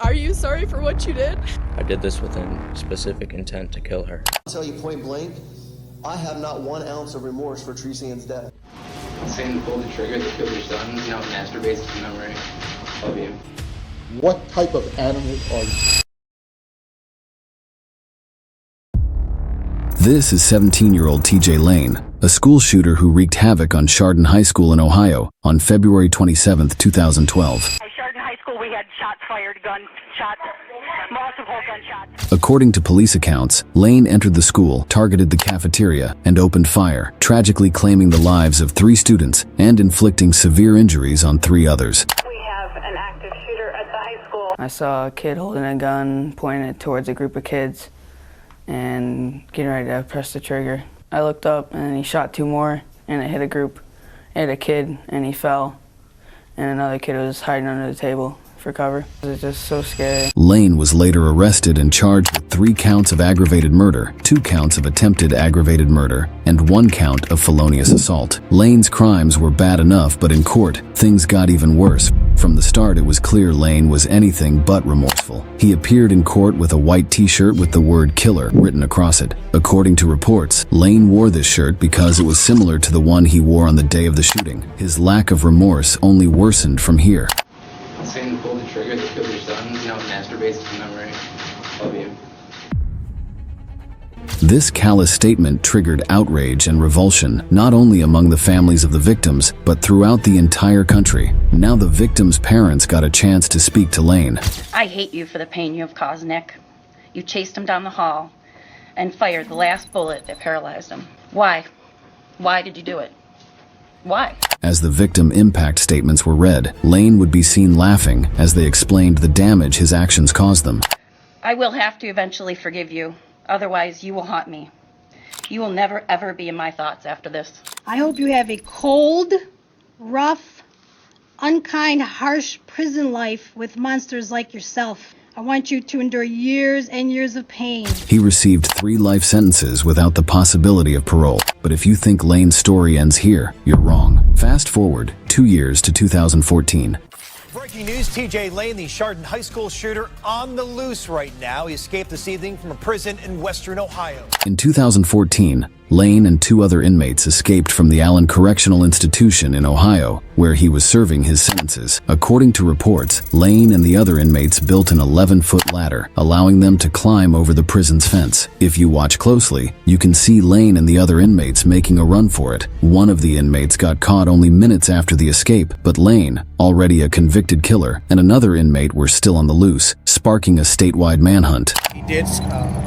Are you sorry for what you did? I did this with a specific intent to kill her. I'll tell you point blank, I have not 1 ounce of remorse for Tresian's death. Saying to pull the trigger to kill your son, you know, masturbates to memory of you. What type of animal are you? This is 17-year-old TJ Lane, a school shooter who wreaked havoc on Chardon High School in Ohio on February 27, 2012. At Chardon High School, we had shots fired, gunshots, multiple gunshots. According to police accounts, Lane entered the school, targeted the cafeteria, and opened fire, tragically claiming the lives of 3 students and inflicting severe injuries on 3 others. We have an active shooter at the high school. I saw a kid holding a gun, pointing it towards a group of kids, and getting ready to press the trigger. I looked up and he shot 2 more, and it hit a group. It hit a kid and he fell, and another kid was hiding under the table for cover. It was just so scary. Lane was later arrested and charged with 3 counts of aggravated murder, 2 counts of attempted aggravated murder, and 1 count of felonious assault. Lane's crimes were bad enough, but in court, things got even worse. From the start, it was clear Lane was anything but remorseful. He appeared in court with a white t-shirt with the word killer written across it. According to reports, Lane wore this shirt because it was similar to the one he wore on the day of the shooting. His lack of remorse only worsened from here. Saying to pull the trigger to kill your son, you know, masturbates to memory of you. This callous statement triggered outrage and revulsion, not only among the families of the victims, but throughout the entire country. Now the victims' parents got a chance to speak to Lane. I hate you for the pain you have caused, Nick. You chased him down the hall and fired the last bullet that paralyzed him. Why? Why did you do it? Why? As the victim impact statements were read, Lane would be seen laughing as they explained the damage his actions caused them. I will have to eventually forgive you. Otherwise, you will haunt me. You will never, ever be in my thoughts after this. I hope you have a cold, rough, unkind, harsh prison life with monsters like yourself. I want you to endure years and years of pain. He received 3 life sentences without the possibility of parole. But if you think Lane's story ends here, you're wrong. Fast forward 2 years to 2014. Breaking news, TJ Lane, the Chardon High School shooter, on the loose right now. He escaped this evening from a prison in western Ohio. In 2014, Lane and 2 other inmates escaped from the Allen Correctional Institution in Ohio, where he was serving his sentences. According to reports, Lane and the other inmates built an 11-foot ladder, allowing them to climb over the prison's fence. If you watch closely, you can see Lane and the other inmates making a run for it. One of the inmates got caught only minutes after the escape, but Lane, already a convicted killer, and another inmate were still on the loose, sparking a statewide manhunt. He did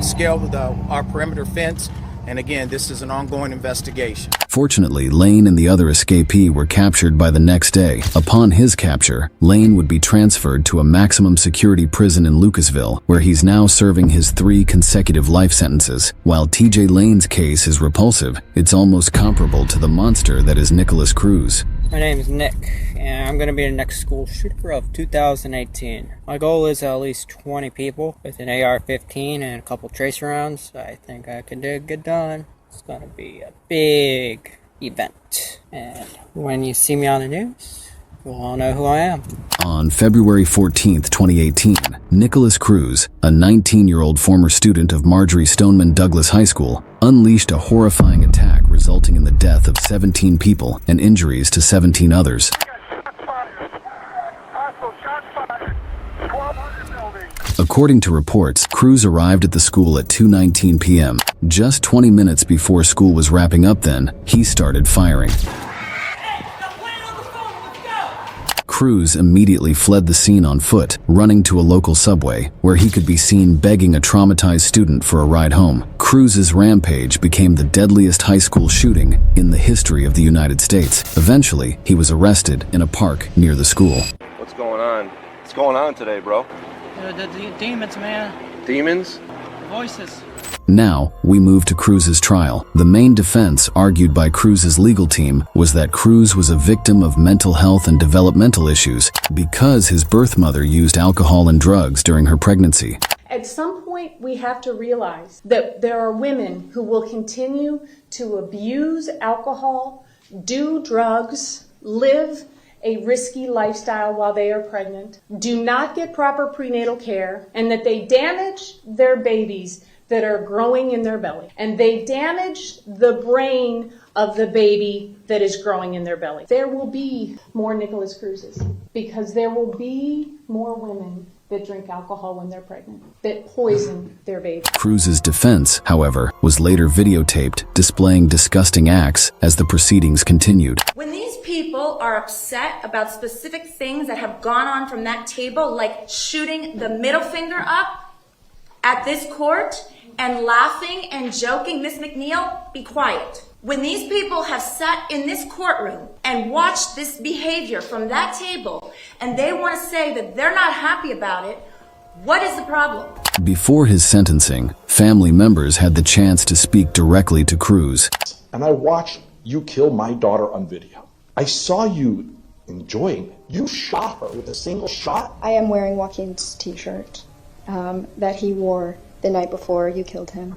scale our perimeter fence. And again, this is an ongoing investigation. Fortunately, Lane and the other escapee were captured by the next day. Upon his capture, Lane would be transferred to a maximum security prison in Lucasville, where he's now serving his 3 consecutive life sentences. While TJ Lane's case is repulsive, it's almost comparable to the monster that is Nicholas Cruz. My name is Nick, and I'm going to be the next school shooter of 2018. My goal is at least 20 people with an AR-15 and a couple tracer rounds. I think I can get done. It's going to be a big event. And when you see me on the news, you'll all know who I am. On February 14th, 2018, Nicholas Cruz, a 19-year-old former student of Marjory Stoneman Douglas High School, unleashed a horrifying attack resulting in the death of 17 people and injuries to 17 others. According to reports, Cruz arrived at the school at 2:19 p.m. Just 20 minutes before school was wrapping up then, he started firing. Cruz immediately fled the scene on foot, running to a local subway, where he could be seen begging a traumatized student for a ride home. Cruz's rampage became the deadliest high school shooting in the history of the United States. Eventually, he was arrested in a park near the school. What's going on? What's going on today, bro? The demons, man. Demons? The voices. Now, we move to Cruz's trial. The main defense, argued by Cruz's legal team, was that Cruz was a victim of mental health and developmental issues because his birth mother used alcohol and drugs during her pregnancy. At some point, we have to realize that there are women who will continue to abuse alcohol, do drugs, live a risky lifestyle while they are pregnant, do not get proper prenatal care, and that they damage their babies that are growing in their belly. And they damage the brain of the baby that is growing in their belly. There will be more Nicholas Cruzes because there will be more women that drink alcohol when they're pregnant, that poison their baby. Cruz's defense, however, was later videotaped, displaying disgusting acts as the proceedings continued. When these people are upset about specific things that have gone on from that table, like shooting the middle finger up at this court and laughing and joking, Miss McNeil, be quiet. When these people have sat in this courtroom and watched this behavior from that table, and they want to say that they're not happy about it, what is the problem? Before his sentencing, family members had the chance to speak directly to Cruz. And I watched you kill my daughter on video. I saw you enjoying it. You shot her with a single shot. I am wearing Joaquin's t-shirt that he wore the night before you killed him.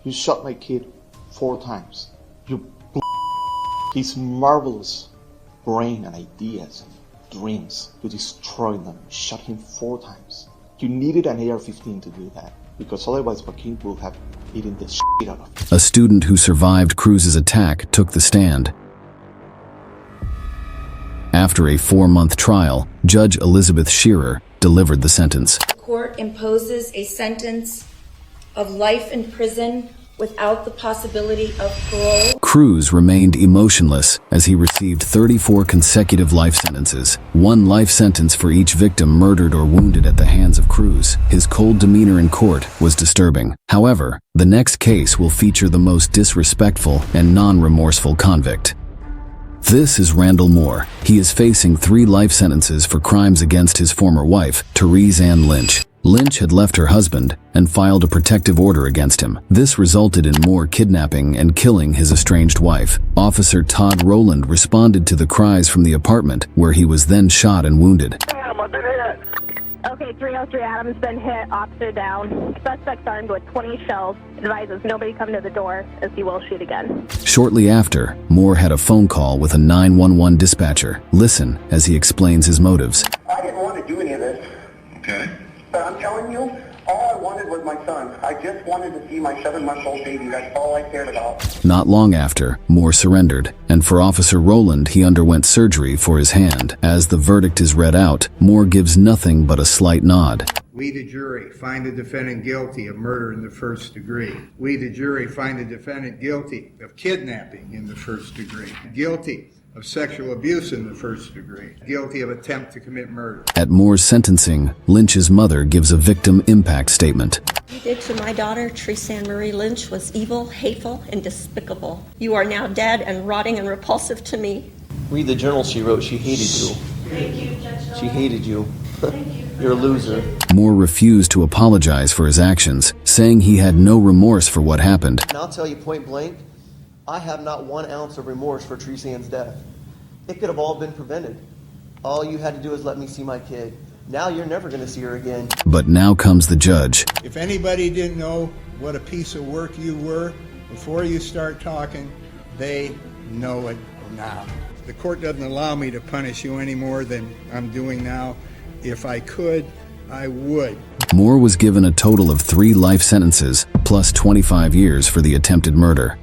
You shot my kid 4 times. You his marvelous brain and ideas and dreams. You destroyed them. Shot him 4 times. You needed an AR-15 to do that, because otherwise Joaquin would have eaten the shit out of him. A student who survived Cruz's attack took the stand. After a 4-month trial, Judge Elizabeth Shearer delivered the sentence. The court imposes a sentence of life in prison without the possibility of parole. Cruz remained emotionless as he received 34 consecutive life sentences, 1 life sentence for each victim murdered or wounded at the hands of Cruz. His cold demeanor in court was disturbing. However, the next case will feature the most disrespectful and non-remorseful convict. This is Randall Moore. He is facing 3 life sentences for crimes against his former wife, Therese Ann Lynch. Lynch had left her husband and filed a protective order against him. This resulted in Moore kidnapping and killing his estranged wife. Officer Todd Rowland responded to the cries from the apartment, where he was then shot and wounded. Okay, 303 Adams been hit, officer down. Suspect's armed with 20 shells. Advises nobody come to the door, as he will shoot again. Shortly after, Moore had a phone call with a 911 dispatcher. Listen as he explains his motives. I didn't want to do any of this. Okay. But I'm telling you, all I wanted was my son. I just wanted to see my 7-month-old baby. That's all I cared about. Not long after, Moore surrendered, and for Officer Rowland, he underwent surgery for his hand. As the verdict is read out, Moore gives nothing but a slight nod. We, the jury, find the defendant guilty of murder in the first degree. We, the jury, find the defendant guilty of kidnapping in the first degree. Guilty of sexual abuse in the first degree. Guilty of attempt to commit murder. At Moore's sentencing, Lynch's mother gives a victim impact statement. What you did to my daughter, Therese Ann Marie Lynch, was evil, hateful, and despicable. You are now dead and rotting and repulsive to me. Read the journal she wrote. She hated you. Thank you, Judge. She hated you. You're a loser. Moore refused to apologize for his actions, saying he had no remorse for what happened. And I'll tell you point blank, I have not 1 ounce of remorse for Therese Ann's death. It could have all been prevented. All you had to do is let me see my kid. Now you're never going to see her again. But now comes the judge. If anybody didn't know what a piece of work you were before you start talking, they know it now. The court doesn't allow me to punish you any more than I'm doing now. If I could, I would. Moore was given a total of 3 life sentences, plus 25 years for the attempted murder.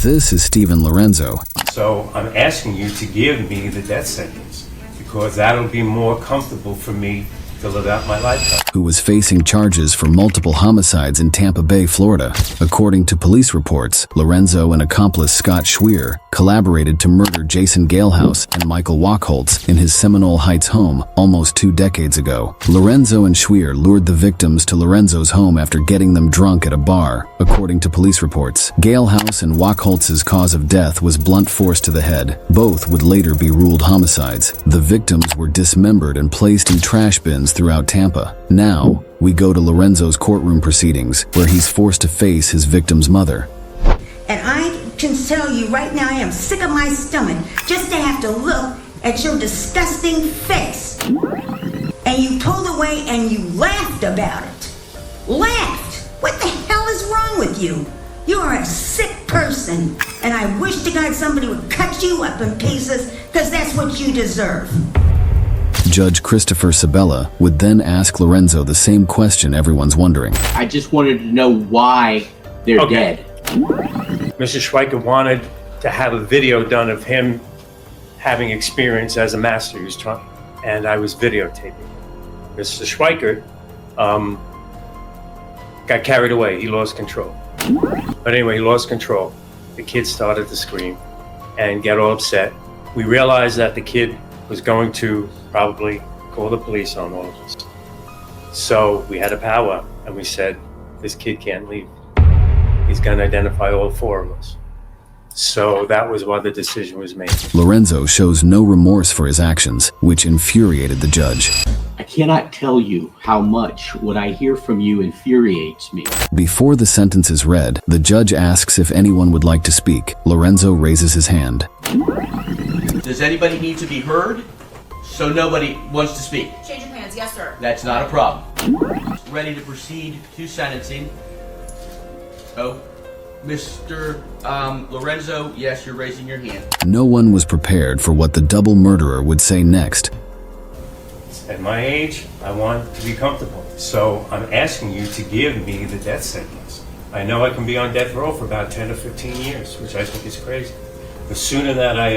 This is Stephen Lorenzo. So I'm asking you to give me the death sentence, because that'll be more comfortable for me to live out my lifetime. Who was facing charges for multiple homicides in Tampa Bay, Florida. According to police reports, Lorenzo and accomplice Scott Schweer collaborated to murder Jason Galehouse and Michael Wachholtz in his Seminole Heights home almost 2 decades ago. Lorenzo and Schweer lured the victims to Lorenzo's home after getting them drunk at a bar, according to police reports. Galehouse and Wachholtz's cause of death was blunt force to the head. Both would later be ruled homicides. The victims were dismembered and placed in trash bins throughout Tampa. Now, we go to Lorenzo's courtroom proceedings, where he's forced to face his victim's mother. And I can tell you right now, I am sick of my stomach just to have to look at your disgusting face. And you pulled away and you laughed about it. Laughed! What the hell is wrong with you? You are a sick person. And I wish to God somebody would cut you up in pieces, because that's what you deserve. Judge Christopher Sabella would then ask Lorenzo the same question everyone's wondering. I just wanted to know why they're dead. Mr. Schweiker wanted to have a video done of him having experience as a master. He was trying, and I was videotaping. Mr. Schweiker got carried away. He lost control. But anyway, he lost control. The kid started to scream and get all upset. We realized that the kid was going to probably call the police on all of us. So we had a powwow and we said, this kid can't leave. He's going to identify all four of us. So that was why the decision was made. Lorenzo shows no remorse for his actions, which infuriated the judge. I cannot tell you how much what I hear from you infuriates me. Before the sentence is read, the judge asks if anyone would like to speak. Lorenzo raises his hand. Does anybody need to be heard? So nobody wants to speak? Change of hands, yes, sir. That's not a problem. Ready to proceed to sentencing. Oh, Mr. Lorenzo, yes, you're raising your hand. No one was prepared for what the double murderer would say next. At my age, I want to be comfortable. So I'm asking you to give me the death sentence. I know I can be on death row for about 10 to 15 years, which I think is crazy. The sooner that I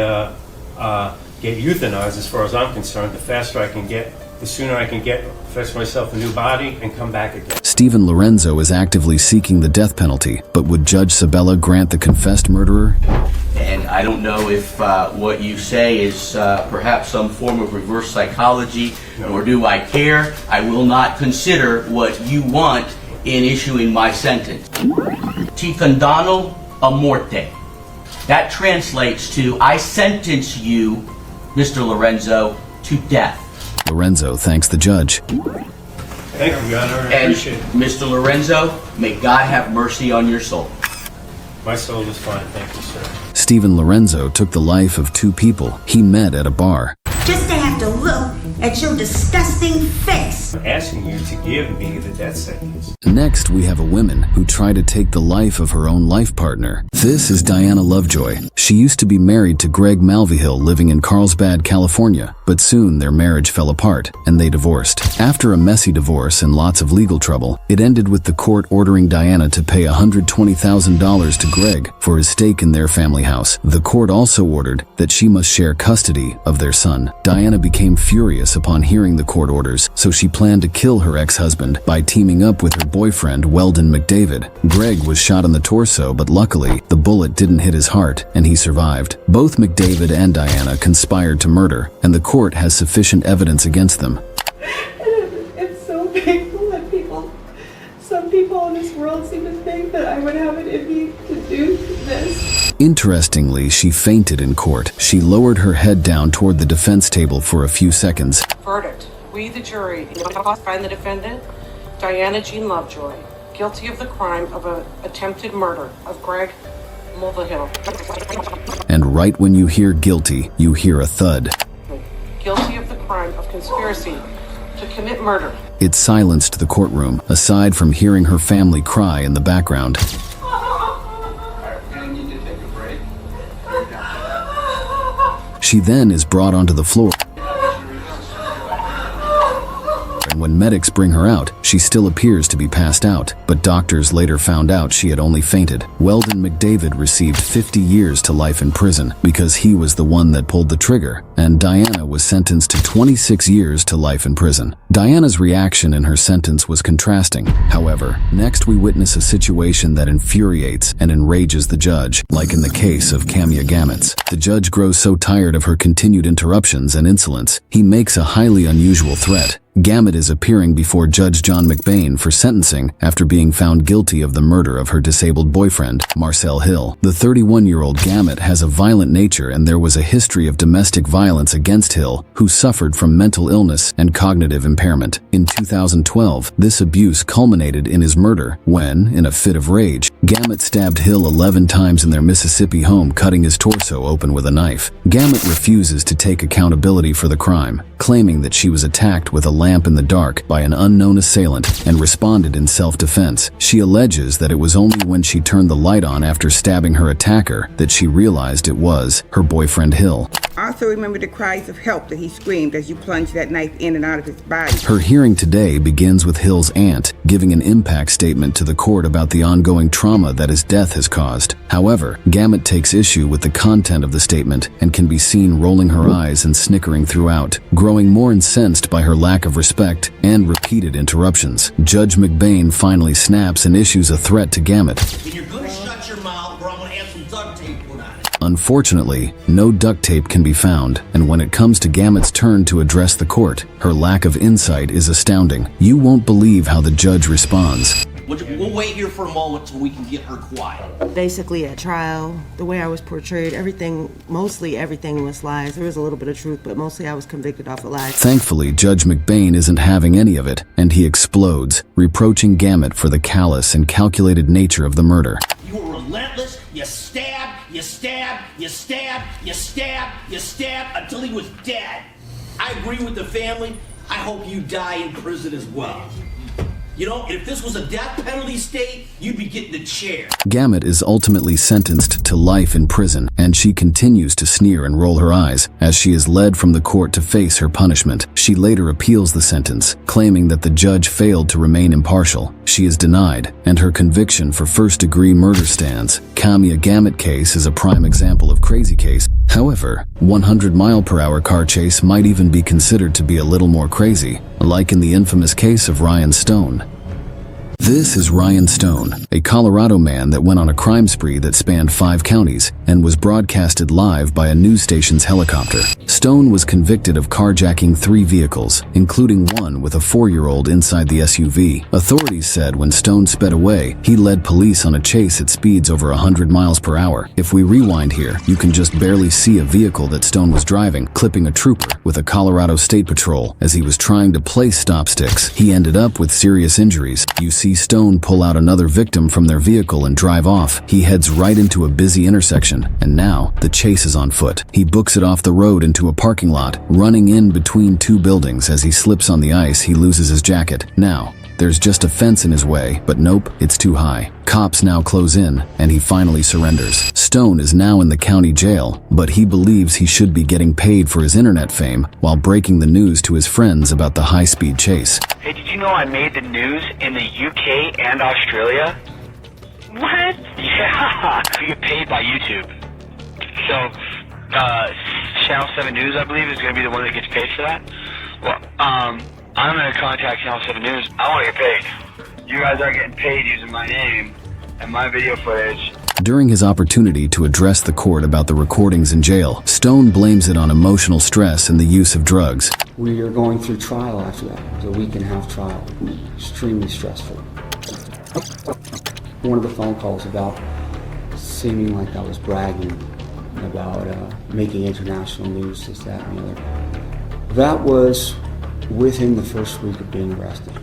get euthanized, as far as I'm concerned, the faster I can get, the sooner I can fetch myself a new body and come back again. Stephen Lorenzo is actively seeking the death penalty, but would Judge Sabella grant the confessed murderer? And I don't know if what you say is perhaps some form of reverse psychology, nor do I care. I will not consider what you want in issuing my sentence. Ti condanno a morte. That translates to, I sentence you, Mr. Lorenzo, to death. Lorenzo thanks the judge. Thank you, Your Honor. I And appreciate it. Mr. Lorenzo, may God have mercy on your soul. My soul is fine, thank you, sir. Stephen Lorenzo took the life of two people he met at a bar. Just to have to look at your disgusting face. I'm asking you to give me the death sentence. Next, we have a woman who tried to take the life of her own life partner. This is Diana Lovejoy. She used to be married to Greg Malvihill living in Carlsbad, California, but soon their marriage fell apart and they divorced. After a messy divorce and lots of legal trouble, it ended with the court ordering Diana to pay $120,000 to Greg for his stake in their family house. The court also ordered that she must share custody of their son. Diana became furious upon hearing the court orders, so she planned to kill her ex-husband by teaming up with her boyfriend, Weldon McDavid. Greg was shot in the torso, but luckily, the bullet didn't hit his heart, and he survived. Both McDavid and Diana conspired to murder, and the court has sufficient evidence against them. It's so painful that some people in this world seem to think that I would have it in me to do this. Interestingly, she fainted in court. She lowered her head down toward the defense table for a few seconds. Verdict. We, the jury, find the defendant, Diana Jean Lovejoy, guilty of the crime of an attempted murder of Greg Mulvihill. And right when you hear guilty, you hear a thud. Guilty of the crime of conspiracy to commit murder. It silenced the courtroom, aside from hearing her family cry in the background. She then is brought onto the floor. And when medics bring her out, she still appears to be passed out, but doctors later found out she had only fainted. Weldon McDavid received 50 years to life in prison because he was the one that pulled the trigger, and Diana was sentenced to 26 years to life in prison. Diana's reaction in her sentence was contrasting. However, next we witness a situation that infuriates and enrages the judge, like in the case of Camia Gamet. The judge grows so tired of her continued interruptions and insolence, he makes a highly unusual threat. Gamet is appearing before Judge John McBain for sentencing after being found guilty of the murder of her disabled boyfriend, Marcel Hill. The 31-year-old Gamet has a violent nature, and there was a history of domestic violence against Hill, who suffered from mental illness and cognitive impairment. In 2012, this abuse culminated in his murder when, in a fit of rage, Gamet stabbed Hill 11 times in their Mississippi home, cutting his torso open with a knife. Gamet refuses to take accountability for the crime, claiming that she was attacked with a lamp in the dark by an unknown assailant and responded in self-defense. She alleges that it was only when she turned the light on after stabbing her attacker that she realized it was her boyfriend Hill. I also remember the cries of help that he screamed as you plunged that knife in and out of his body. Her hearing today begins with Hill's aunt giving an impact statement to the court about the ongoing trauma that his death has caused. However, Gamet takes issue with the content of the statement and can be seen rolling her eyes and snickering throughout, growing more incensed by her lack of respect and repeated interruptions. Judge McBain finally snaps and issues a threat to Gamet. And you're gonna shut your mouth, or I'm gonna have some duct tape put on it. Unfortunately, no duct tape can be found, and when it comes to Gamet's turn to address the court, her lack of insight is astounding. You won't believe how the judge responds. We'll wait here for a moment so we can get her quiet. Basically, at trial, the way I was portrayed, mostly everything was lies. There was a little bit of truth, but mostly I was convicted off of lies. Thankfully, Judge McBain isn't having any of it, and he explodes, reproaching Gamet for the callous and calculated nature of the murder. You were relentless. You stabbed, you stabbed, you stabbed, you stabbed, you stabbed until he was dead. I agree with the family. I hope you die in prison as well. You know, if this was a death penalty state, you'd be getting the chair. Gamet is ultimately sentenced to life in prison, and she continues to sneer and roll her eyes as she is led from the court to face her punishment. She later appeals the sentence, claiming that the judge failed to remain impartial. She is denied, and her conviction for first-degree murder stands. Camia Gamet case is a prime example of crazy case. However, 100-mile-per-hour car chase might even be considered to be a little more crazy, like in the infamous case of Ryan Stone. This is Ryan Stone, a Colorado man that went on a crime spree that spanned 5 counties and was broadcasted live by a news station's helicopter. Stone was convicted of carjacking 3 vehicles, including one with a 4-year-old inside the SUV. Authorities said when Stone sped away, he led police on a chase at speeds over 100 miles per hour. If we rewind here, you can just barely see a vehicle that Stone was driving, clipping a trooper with a Colorado State Patrol as he was trying to place stop sticks. He ended up with serious injuries. You see Stone pull out another victim from their vehicle and drive off. He heads right into a busy intersection, and now the chase is on foot. He books it off the road into a parking lot, running in between 2 buildings. As he slips on the ice, he loses his jacket. Now, there's just a fence in his way, but nope, it's too high. Cops now close in, and he finally surrenders. Stone is now in the county jail, but he believes he should be getting paid for his internet fame while breaking the news to his friends about the high-speed chase. Hey, did you know I made the news in the UK and Australia? What? Yeah, you get paid by YouTube. So, Channel 7 News, I believe, is going to be the one that gets paid for that. Well, I'm going to contact Channel 7 News. I want to get paid. You guys are getting paid using my name and my video footage. During his opportunity to address the court about the recordings in jail, Stone blames it on emotional stress and the use of drugs. We are going through trial after that. It was a week-and-a-half trial. Extremely stressful. One of the phone calls about seeming like I was bragging about making international news, this, that, and the other. That was within the first week of being arrested.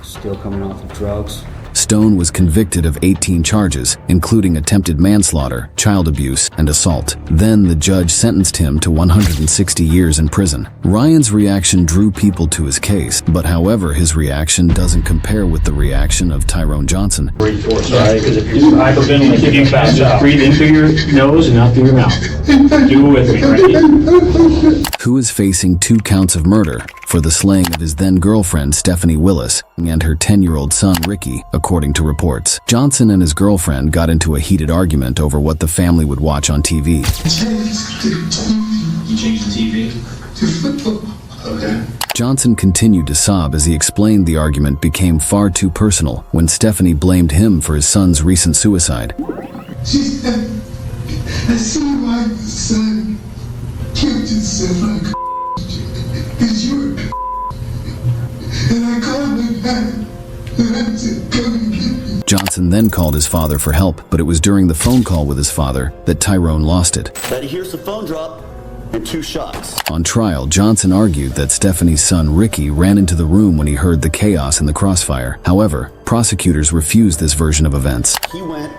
Still coming off of drugs. Stone was convicted of 18 charges, including attempted manslaughter, child abuse, and assault. Then the judge sentenced him to 160 years in prison. Ryan's reaction drew people to his case, but however, his reaction doesn't compare with the reaction of Tyrone Johnson. Sorry, because if you're hyperventilating, if you fast out, breathe in through your nose and out through your mouth. Do it with me, ready? Who is facing 2 counts of murder for the slaying of his then-girlfriend Stephanie Willis and her 10-year-old son Ricky, according to reports. Johnson and his girlfriend got into a heated argument over what the family would watch on TV. You changed the TV? Okay. Johnson continued to sob as he explained the argument became far too personal when Stephanie blamed him for his son's recent suicide. She said, I see my son killed himself like because you were and I called him back and I said, come and get me. Johnson then called his father for help, but it was during the phone call with his father that Tyrone lost it. That he hears the phone drop and 2 shots. On trial, Johnson argued that Stephanie's son Ricky ran into the room when he heard the chaos in the crossfire. However, prosecutors refused this version of events. He went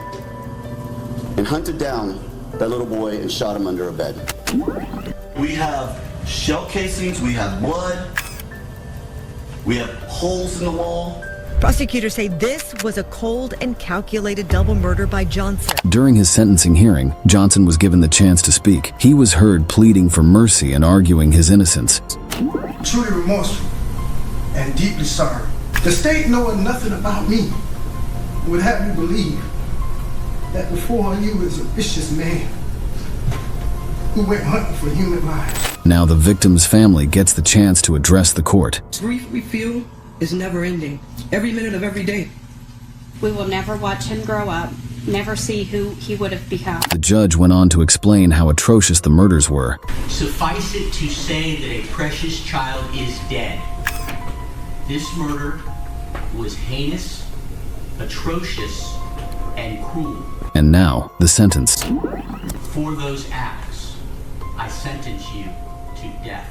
and hunted down that little boy and shot him under a bed. We have shell casings, we have blood, We have holes in the wall. Prosecutors say this was a cold and calculated double murder by Johnson. During his sentencing hearing, Johnson was given the chance to speak. He was heard pleading for mercy and arguing his innocence. Truly remorseful and deeply sorry. The state, knowing nothing about me, would have you believe that before you was a vicious man who went hunting for human lives. Now the victim's family gets the chance to address the court. Grief we feel is never ending. Every minute of every day. We will never watch him grow up, never see who he would have become. The judge went on to explain how atrocious the murders were. Suffice it to say that a precious child is dead. This murder was heinous, atrocious, and cruel. And now, the sentence. For those acts, I sentence you to death.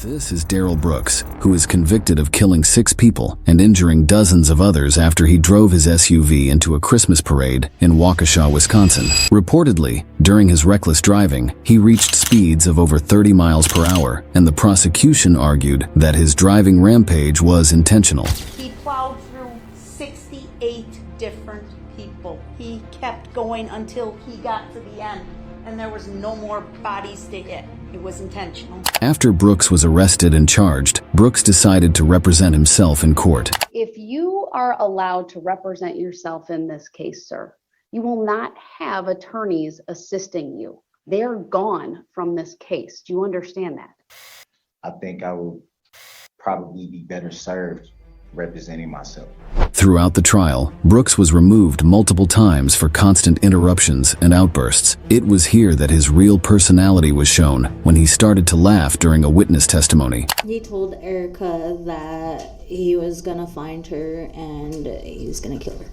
This is Daryl Brooks, who is convicted of killing 6 people and injuring dozens of others after he drove his SUV into a Christmas parade in Waukesha, Wisconsin. Reportedly, during his reckless driving, he reached speeds of over 30 miles per hour, and the prosecution argued that his driving rampage was intentional. He plowed through 68 different people. He kept going until he got to the end, and there was no more bodies to hit. It was intentional. After Brooks was arrested and charged, Brooks decided to represent himself in court. If you are allowed to represent yourself in this case, sir, you will not have attorneys assisting you. They're gone from this case. Do you understand that? I think I will probably be better served representing myself. Throughout the trial, Brooks was removed multiple times for constant interruptions and outbursts. It was here that his real personality was shown when he started to laugh during a witness testimony. He told Erica that he was gonna find her and he's gonna kill her.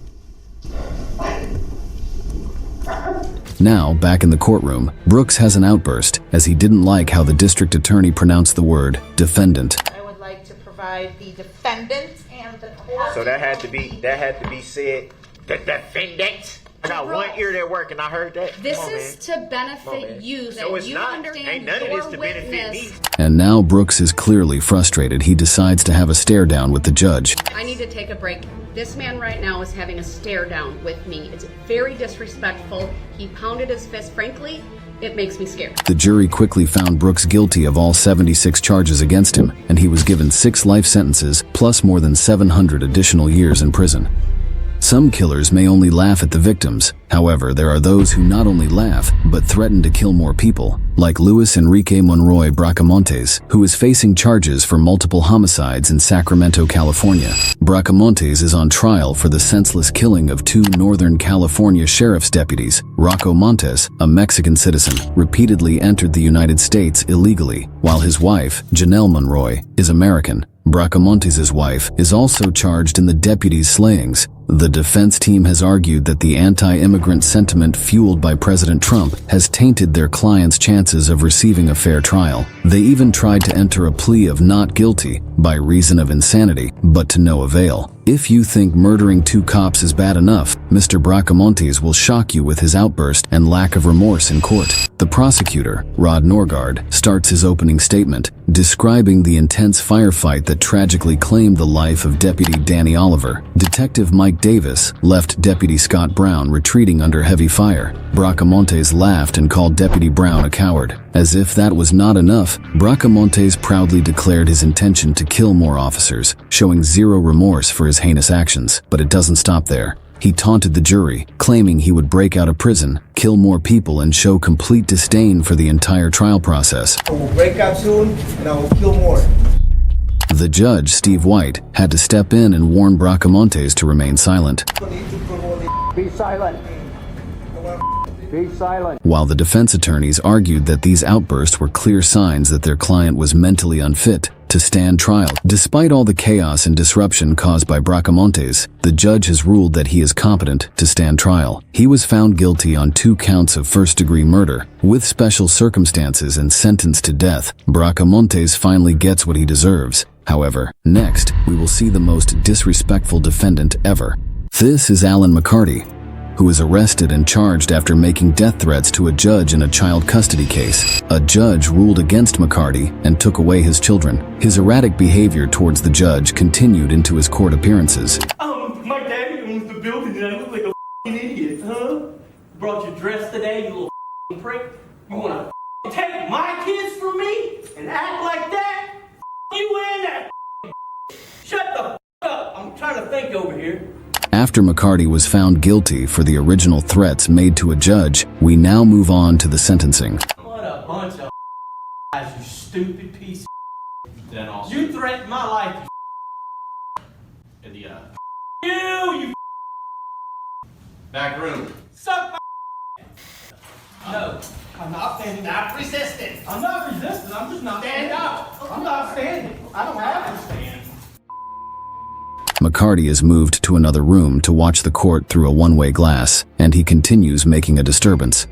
Now, back in the courtroom, Brooks has an outburst as he didn't like how the district attorney pronounced the word defendant. I would like to provide the defendant and the court. So that had to be said. The defendant. I got one ear that work and I heard that. This is to benefit you, so it's you not. understand Ain't none of your this to benefit me. And now Brooks is clearly frustrated. He decides to have a stare down with the judge. I need to take a break. This man right now is having a stare down with me. It's very disrespectful. He pounded his fist. Frankly, it makes me scared. The jury quickly found Brooks guilty of all 76 charges against him, and he was given 6 life sentences plus more than 700 additional years in prison. Some killers may only laugh at the victims. However, there are those who not only laugh, but threaten to kill more people, like Luis Enrique Mcenroe Bracamontes, who is facing charges for multiple homicides in Sacramento, California. Bracamontes is on trial for the senseless killing of 2 Northern California sheriff's deputies. Rocco Montes, a Mexican citizen, repeatedly entered the United States illegally, while his wife, Janelle Monroy, is American. Bracamontes' wife is also charged in the deputies' slayings. The defense team has argued that the anti-immigrant sentiment fueled by President Trump has tainted their client's chances of receiving a fair trial. They even tried to enter a plea of not guilty by reason of insanity, but to no avail. If you think murdering 2 cops is bad enough, Mr. Bracamontes will shock you with his outburst and lack of remorse in court. The prosecutor, Rod Norgard, starts his opening statement, describing the intense firefight that tragically claimed the life of Deputy Danny Oliver. Detective Mike Davis left Deputy Scott Brown retreating under heavy fire. Bracamontes laughed and called Deputy Brown a coward. As if that was not enough, Bracamontes proudly declared his intention to kill more officers, showing zero remorse for his heinous actions. But it doesn't stop there. He taunted the jury, claiming he would break out of prison, kill more people, and show complete disdain for the entire trial process. I will break out soon, and I will kill more. The judge, Steve White, had to step in and warn Bracamontes to remain silent. Be silent. Be silent. While the defense attorneys argued that these outbursts were clear signs that their client was mentally unfit to stand trial. Despite all the chaos and disruption caused by Bracamontes, the judge has ruled that he is competent to stand trial. He was found guilty on 2 counts of first-degree murder, with special circumstances, and sentenced to death. Bracamontes finally gets what he deserves. However, next, we will see the most disrespectful defendant ever. This is Alan McCarty. who was arrested and charged after making death threats to a judge in a child custody case. A judge ruled against McCarty and took away his children. His erratic behavior towards the judge continued into his court appearances. My daddy owns the building and I look like a f***ing idiot, huh? Brought your dress today, you little f***ing prick? You wanna take my kids from me and act like that? You and that Shut the f*** up. I'm trying to think over here. After McCarty was found guilty for the original threats made to a judge, we now move on to the sentencing. What a bunch of guys, you stupid piece of then also. You threatened my life, you in the you Back room. suck my No, I'm not standing. Not resisting. I'm not resisting. I'm just not standing up. I'm not standing. I don't have to stand. McCarty is moved to another room to watch the court through a one-way glass, and he continues making a disturbance.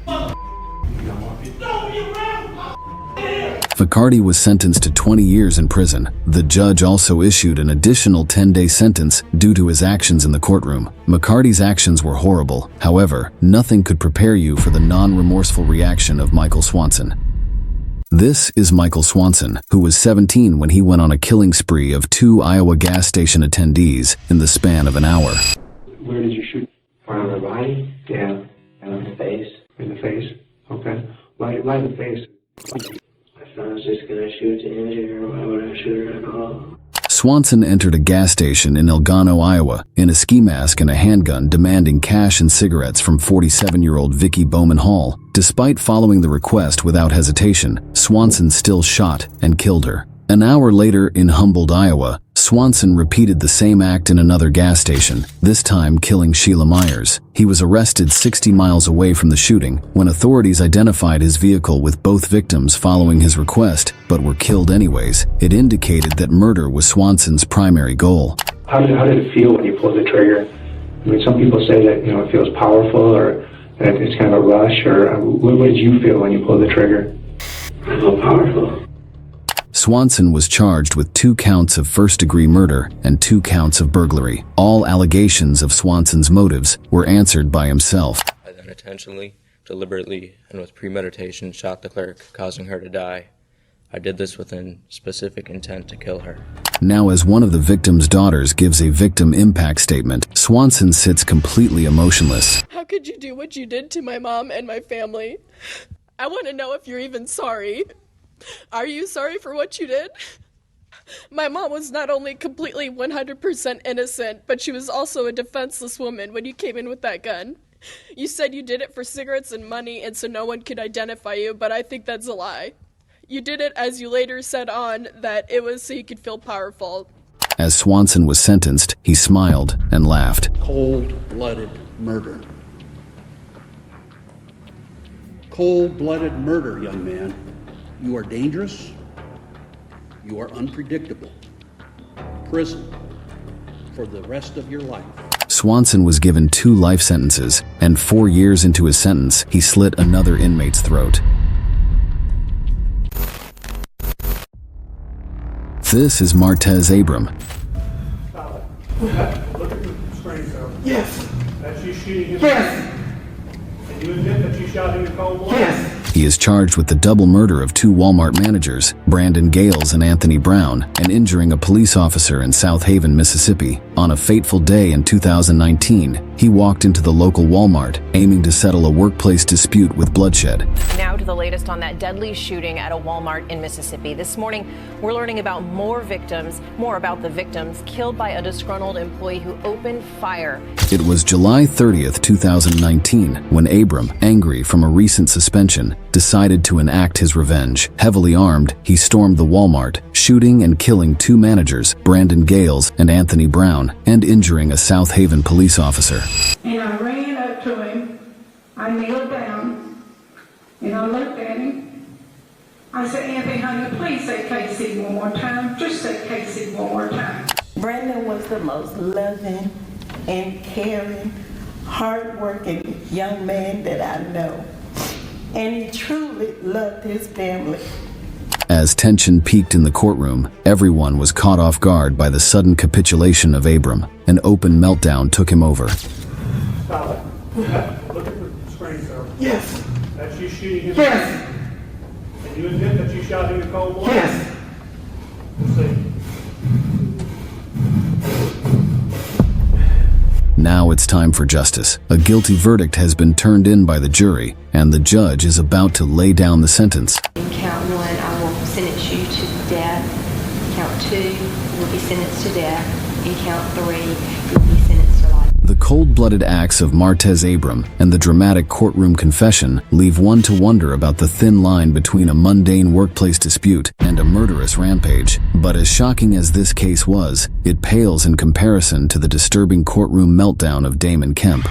McCarty was sentenced to 20 years in prison. The judge also issued an additional 10-day sentence due to his actions in the courtroom. McCarty's actions were horrible. However, nothing could prepare you for the non-remorseful reaction of Michael Swanson. This is Michael Swanson, who was 17 when he went on a killing spree of 2 Iowa gas station attendees in the span of an hour. Where did you shoot? On the body? Yeah. And on the face? In the face? Okay. Why the face? I thought I was just gonna shoot to injure her. Why would I shoot her at all? Swanson entered a gas station in Elgano, Iowa, in a ski mask and a handgun, demanding cash and cigarettes from 47-year-old Vicki Bowman Hall. Despite following the request without hesitation, Swanson still shot and killed her. An hour later in Humboldt, Iowa, Swanson repeated the same act in another gas station, this time killing Sheila Myers. He was arrested 60 miles away from the shooting when authorities identified his vehicle with both victims following his request, but were killed anyways. It indicated that murder was Swanson's primary goal. How did it feel when you pulled the trigger? I mean, some people say that, it feels powerful or that it's kind of a rush, or what did you feel when you pulled the trigger? I feel powerful. Swanson was charged with 2 counts of first-degree murder and 2 counts of burglary. All allegations of Swanson's motives were answered by himself. I then intentionally, deliberately, and with premeditation shot the clerk, causing her to die. I did this with a specific intent to kill her. Now, as one of the victim's daughters gives a victim impact statement, Swanson sits completely emotionless. How could you do what you did to my mom and my family? I want to know if you're even sorry. Are you sorry for what you did? My mom was not only completely 100% innocent, but she was also a defenseless woman when you came in with that gun. You said you did it for cigarettes and money and so no one could identify you, but I think that's a lie. You did it, as you later said on, that it was so you could feel powerful. As Swanson was sentenced, he smiled and laughed. Cold-blooded murder. Cold-blooded murder, young man. You are dangerous. You are unpredictable. Prison for the rest of your life. Swanson was given 2 life sentences, and 4 years into his sentence, he slit another inmate's throat. This is Martez Abram. Look at the screen, sir. Yes. That's you shooting him. Yes. And you admit that you shot him in cold blood? Yes. He is charged with the double murder of 2 Walmart managers, Brandon Gales and Anthony Brown, and injuring a police officer in South Haven, Mississippi. On a fateful day in 2019, he walked into the local Walmart, aiming to settle a workplace dispute with bloodshed. Now to the latest on that deadly shooting at a Walmart in Mississippi. This morning, we're learning about more about the victims killed by a disgruntled employee who opened fire. It was July 30th, 2019, when Abram, angry from a recent suspension, decided to enact his revenge. Heavily armed, he stormed the Walmart, shooting and killing 2 managers, Brandon Gales and Anthony Brown, and injuring a South Haven police officer. And I ran up to him. I kneeled down, and I looked at him. I said, Anthony, honey, please say KC one more time. Just say KC one more time. Brandon was the most loving and caring, hardworking young man that I know. And he truly loved his family. As tension peaked in the courtroom, everyone was caught off guard by the sudden capitulation of Abram. An open meltdown took him over. Stop it. Look at the screen, sir. Yes. That's you shooting him? Yes. And you admit that you shot him in cold blood? Yes. Let's see. Now it's time for justice. A guilty verdict has been turned in by the jury, and the judge is about to lay down the sentence. In count 1, I will sentence you to death. Count 2, you will be sentenced to death. In count 3, you will be sentenced to life. The cold-blooded acts of Martez Abram and the dramatic courtroom confession leave one to wonder about the thin line between a mundane workplace dispute and a murderous rampage. But as shocking as this case was, it pales in comparison to the disturbing courtroom meltdown of Damon Kemp.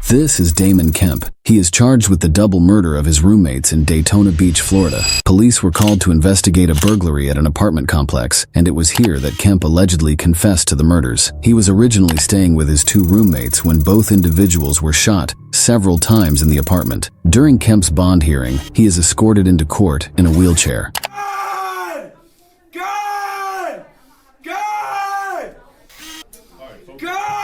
This is Damon Kemp. He is charged with the double murder of his roommates in Daytona Beach, Florida. Police were called to investigate a burglary at an apartment complex, and it was here that Kemp allegedly confessed to the murders. He was originally staying with his 2 roommates when both individuals were shot several times in the apartment. During Kemp's bond hearing, he is escorted into court in a wheelchair. God! God! God! God!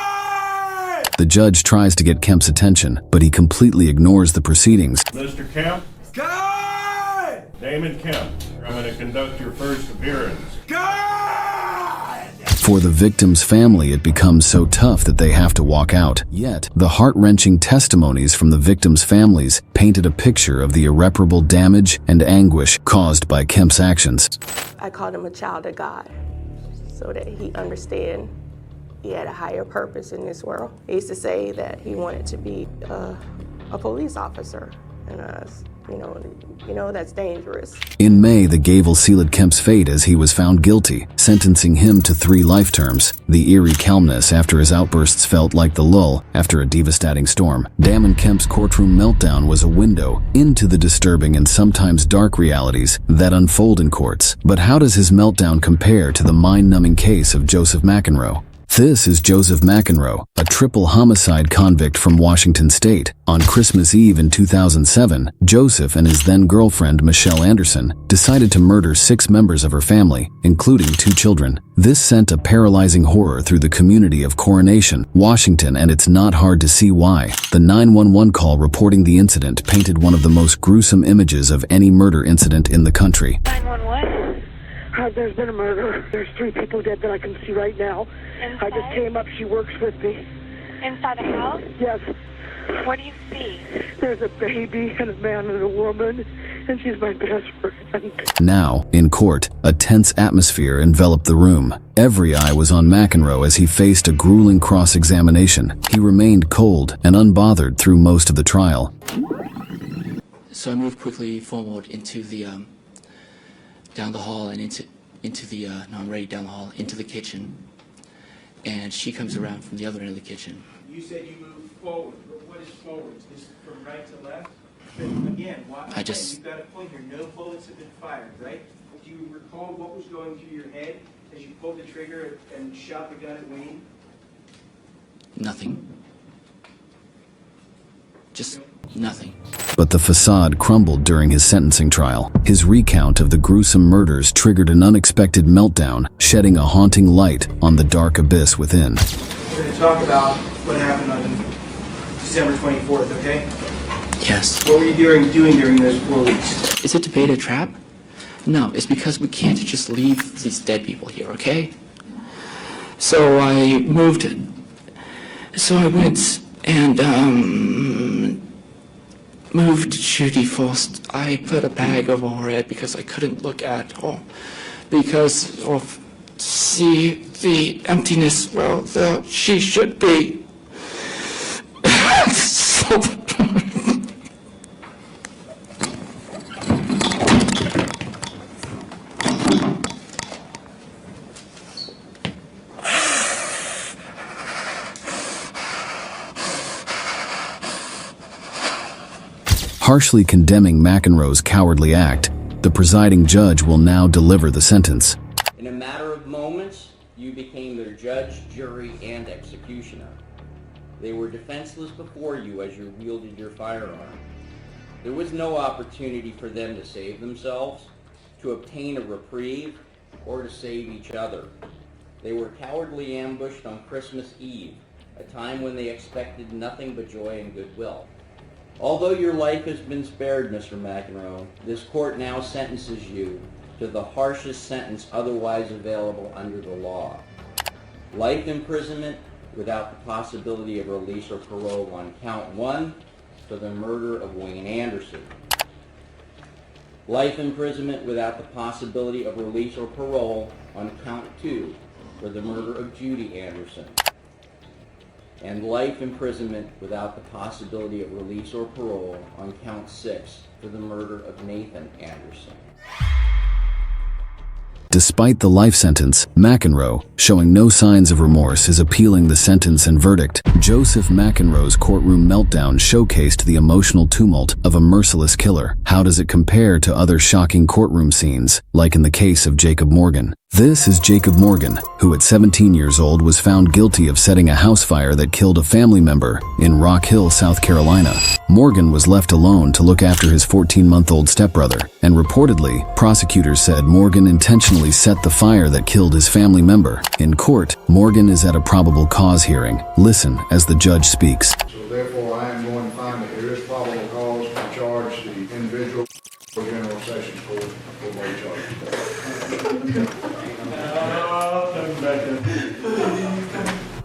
The judge tries to get Kemp's attention, but he completely ignores the proceedings. Mr. Kemp? God! Damon Kemp, I'm going to conduct your first appearance. God! For the victim's family, it becomes so tough that they have to walk out. Yet, the heart-wrenching testimonies from the victims' families painted a picture of the irreparable damage and anguish caused by Kemp's actions. I called him a child of God so that he understand he had a higher purpose in this world. He used to say that he wanted to be a police officer, and you know that's dangerous. In May, the gavel sealed Kemp's fate as he was found guilty, sentencing him to 3 life terms. The eerie calmness after his outbursts felt like the lull after a devastating storm. Damon Kemp's courtroom meltdown was a window into the disturbing and sometimes dark realities that unfold in courts. But how does his meltdown compare to the mind-numbing case of Joseph McNroe? This is Joseph McNroe, a triple homicide convict from Washington State. On Christmas Eve in 2007, Joseph and his then-girlfriend Michelle Anderson decided to murder 6 members of her family, including 2 children. This sent a paralyzing horror through the community of Coronation, Washington, and it's not hard to see why. The 911 call reporting the incident painted one of the most gruesome images of any murder incident in the country. 911? There's been a murder. There's 3 people dead that I can see right now. Inside? I just came up. She works with me. Inside the house? Yes. What do you see? There's a baby and a man and a woman, and she's my best friend. Now, in court, a tense atmosphere enveloped the room. Every eye was on McNroe as he faced a grueling cross-examination. He remained cold and unbothered through most of the trial. So I moved quickly forward into the down the hall and into the no, I'm ready down the hall into the kitchen, and she comes around from the other end of the kitchen. You said you moved forward, but what is forward? Is it from right to left? But again, why? You've got a point here. No bullets have been fired, right? Do you recall what was going through your head as you pulled the trigger and shot the gun at Wayne? Nothing. Just nothing. But the facade crumbled during his sentencing trial. His recount of the gruesome murders triggered an unexpected meltdown, shedding a haunting light on the dark abyss within. We're going to talk about what happened on December 24th, okay? Yes. What were you doing during those 4 weeks? Is it to bait a trap? No, it's because we can't just leave these dead people here, okay? So I moved. So I went and moved Judy first. I put a bag over her head because I couldn't look at her because of the emptiness where she should be. So Harshly condemning McNroe's cowardly act, the presiding judge will now deliver the sentence. In a matter of moments, you became their judge, jury, and executioner. They were defenseless before you as you wielded your firearm. There was no opportunity for them to save themselves, to obtain a reprieve, or to save each other. They were cowardly ambushed on Christmas Eve a time when they expected nothing but joy and goodwill. Although your life has been spared, Mr. McNabb, this court now sentences you to the harshest sentence otherwise available under the law. Life imprisonment without the possibility of release or parole on count 1 for the murder of Wayne Anderson. Life imprisonment without the possibility of release or parole on count 2 for the murder of Judy Anderson. And life imprisonment without the possibility of release or parole on count 6 for the murder of Nathan Anderson. Despite the life sentence, McNabb, showing no signs of remorse, is appealing the sentence and verdict. Joseph McNabb's courtroom meltdown showcased the emotional tumult of a merciless killer. How does it compare to other shocking courtroom scenes, like in the case of Jacob Morgan? This is Jacob Morgan, who at 17 years old was found guilty of setting a house fire that killed a family member in Rock Hill, South Carolina. Morgan was left alone to look after his 14-month-old stepbrother, and reportedly, prosecutors said Morgan intentionally set the fire that killed his family member. In court, Morgan is at a probable cause hearing. Listen as the judge speaks. So therefore, I am going to find that there is probable cause to charge the individual for General Sessions Court for both charges.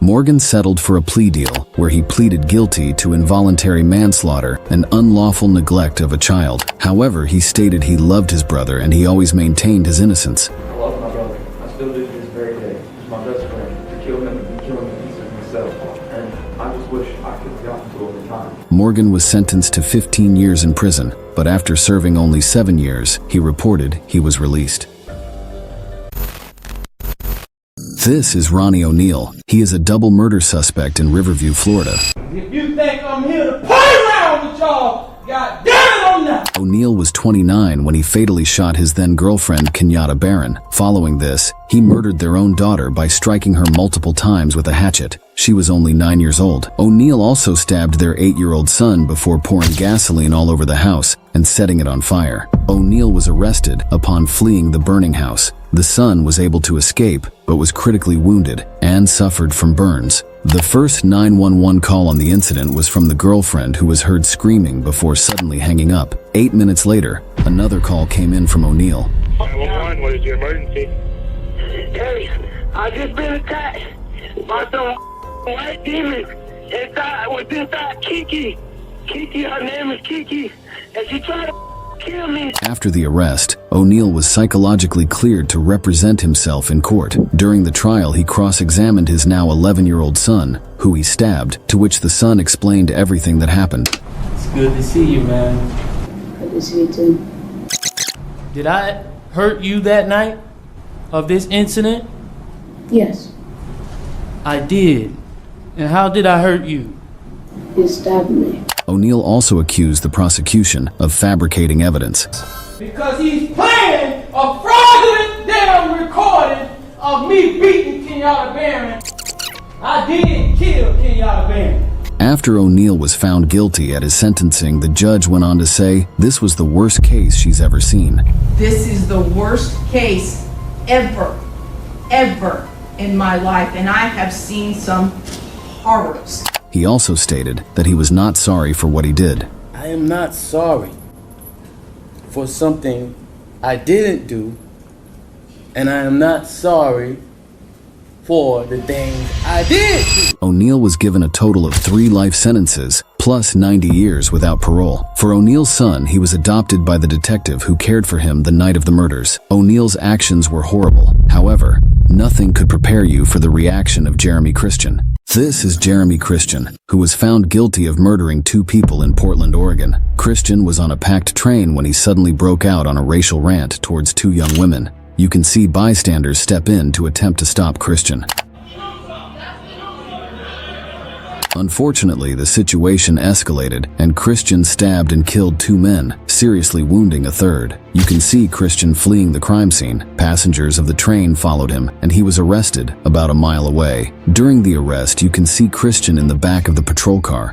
Morgan settled for a plea deal where he pleaded guilty to involuntary manslaughter and unlawful neglect of a child. However, he stated he loved his brother and he always maintained his innocence. I love my brother. I still do to this very day. He's my best friend. To kill him and be killing the pieces of myself. And I just wish I could have gotten to him in time. Morgan was sentenced to 15 years in prison, but after serving only 7 years, he reported he was released. This is Ronnie Oneal. He is a double murder suspect in Riverview, Florida. If you think I'm here to play around with y'all, God damn it, I'm not. Oneal was 29 when he fatally shot his then-girlfriend Kenyatta Barron. Following this, he murdered their own daughter by striking her multiple times with a hatchet. She was only 9 years old. Oneal also stabbed their 8-year-old son before pouring gasoline all over the house and setting it on fire. Oneal was arrested upon fleeing the burning house. The son was able to escape, but was critically wounded and suffered from burns. The first 911 call on the incident was from the girlfriend who was heard screaming before suddenly hanging up. 8 minutes later, another call came in from Oneal. 911, what is your emergency? Hey, I just been attacked by some white demons inside Kiki. Kiki, her name is Kiki, and she tried to kill me. After the arrest, Oneal was psychologically cleared to represent himself in court. During the trial, he cross-examined his now 11-year-old son, who he stabbed, to which the son explained everything that happened. It's good to see you, man. Good to see you too. Did I hurt you that night of this incident? Yes, I did. And how did I hurt you? you stabbed me. Oneal also accused the prosecution of fabricating evidence. Because he's playing a fraudulent damn recording of me beating Kenyatta Barron. I did kill Kenyatta Barron. After Oneal was found guilty at his sentencing, the judge went on to say this was the worst case she's ever seen. This is the worst case ever in my life, and I have seen some horrors. He also stated that he was not sorry for what he did. I am not sorry for something I didn't do, and I am not sorry for the things I did do. Oneal was given a total of 3 life sentences, plus 90 years without parole. For Oneal's son, he was adopted by the detective who cared for him the night of the murders. Oneal's actions were horrible. However, nothing could prepare you for the reaction of Jeremy Christian. This is Jeremy Christian, who was found guilty of murdering 2 people in Portland, Oregon. Christian was on a packed train when he suddenly broke out on a racial rant towards 2 young women. You can see bystanders step in to attempt to stop Christian. Unfortunately, the situation escalated and Christian stabbed and killed 2 men, seriously wounding a third. You can see Christian fleeing the crime scene. Passengers of the train followed him and he was arrested about a mile away. During the arrest, you can see Christian in the back of the patrol car.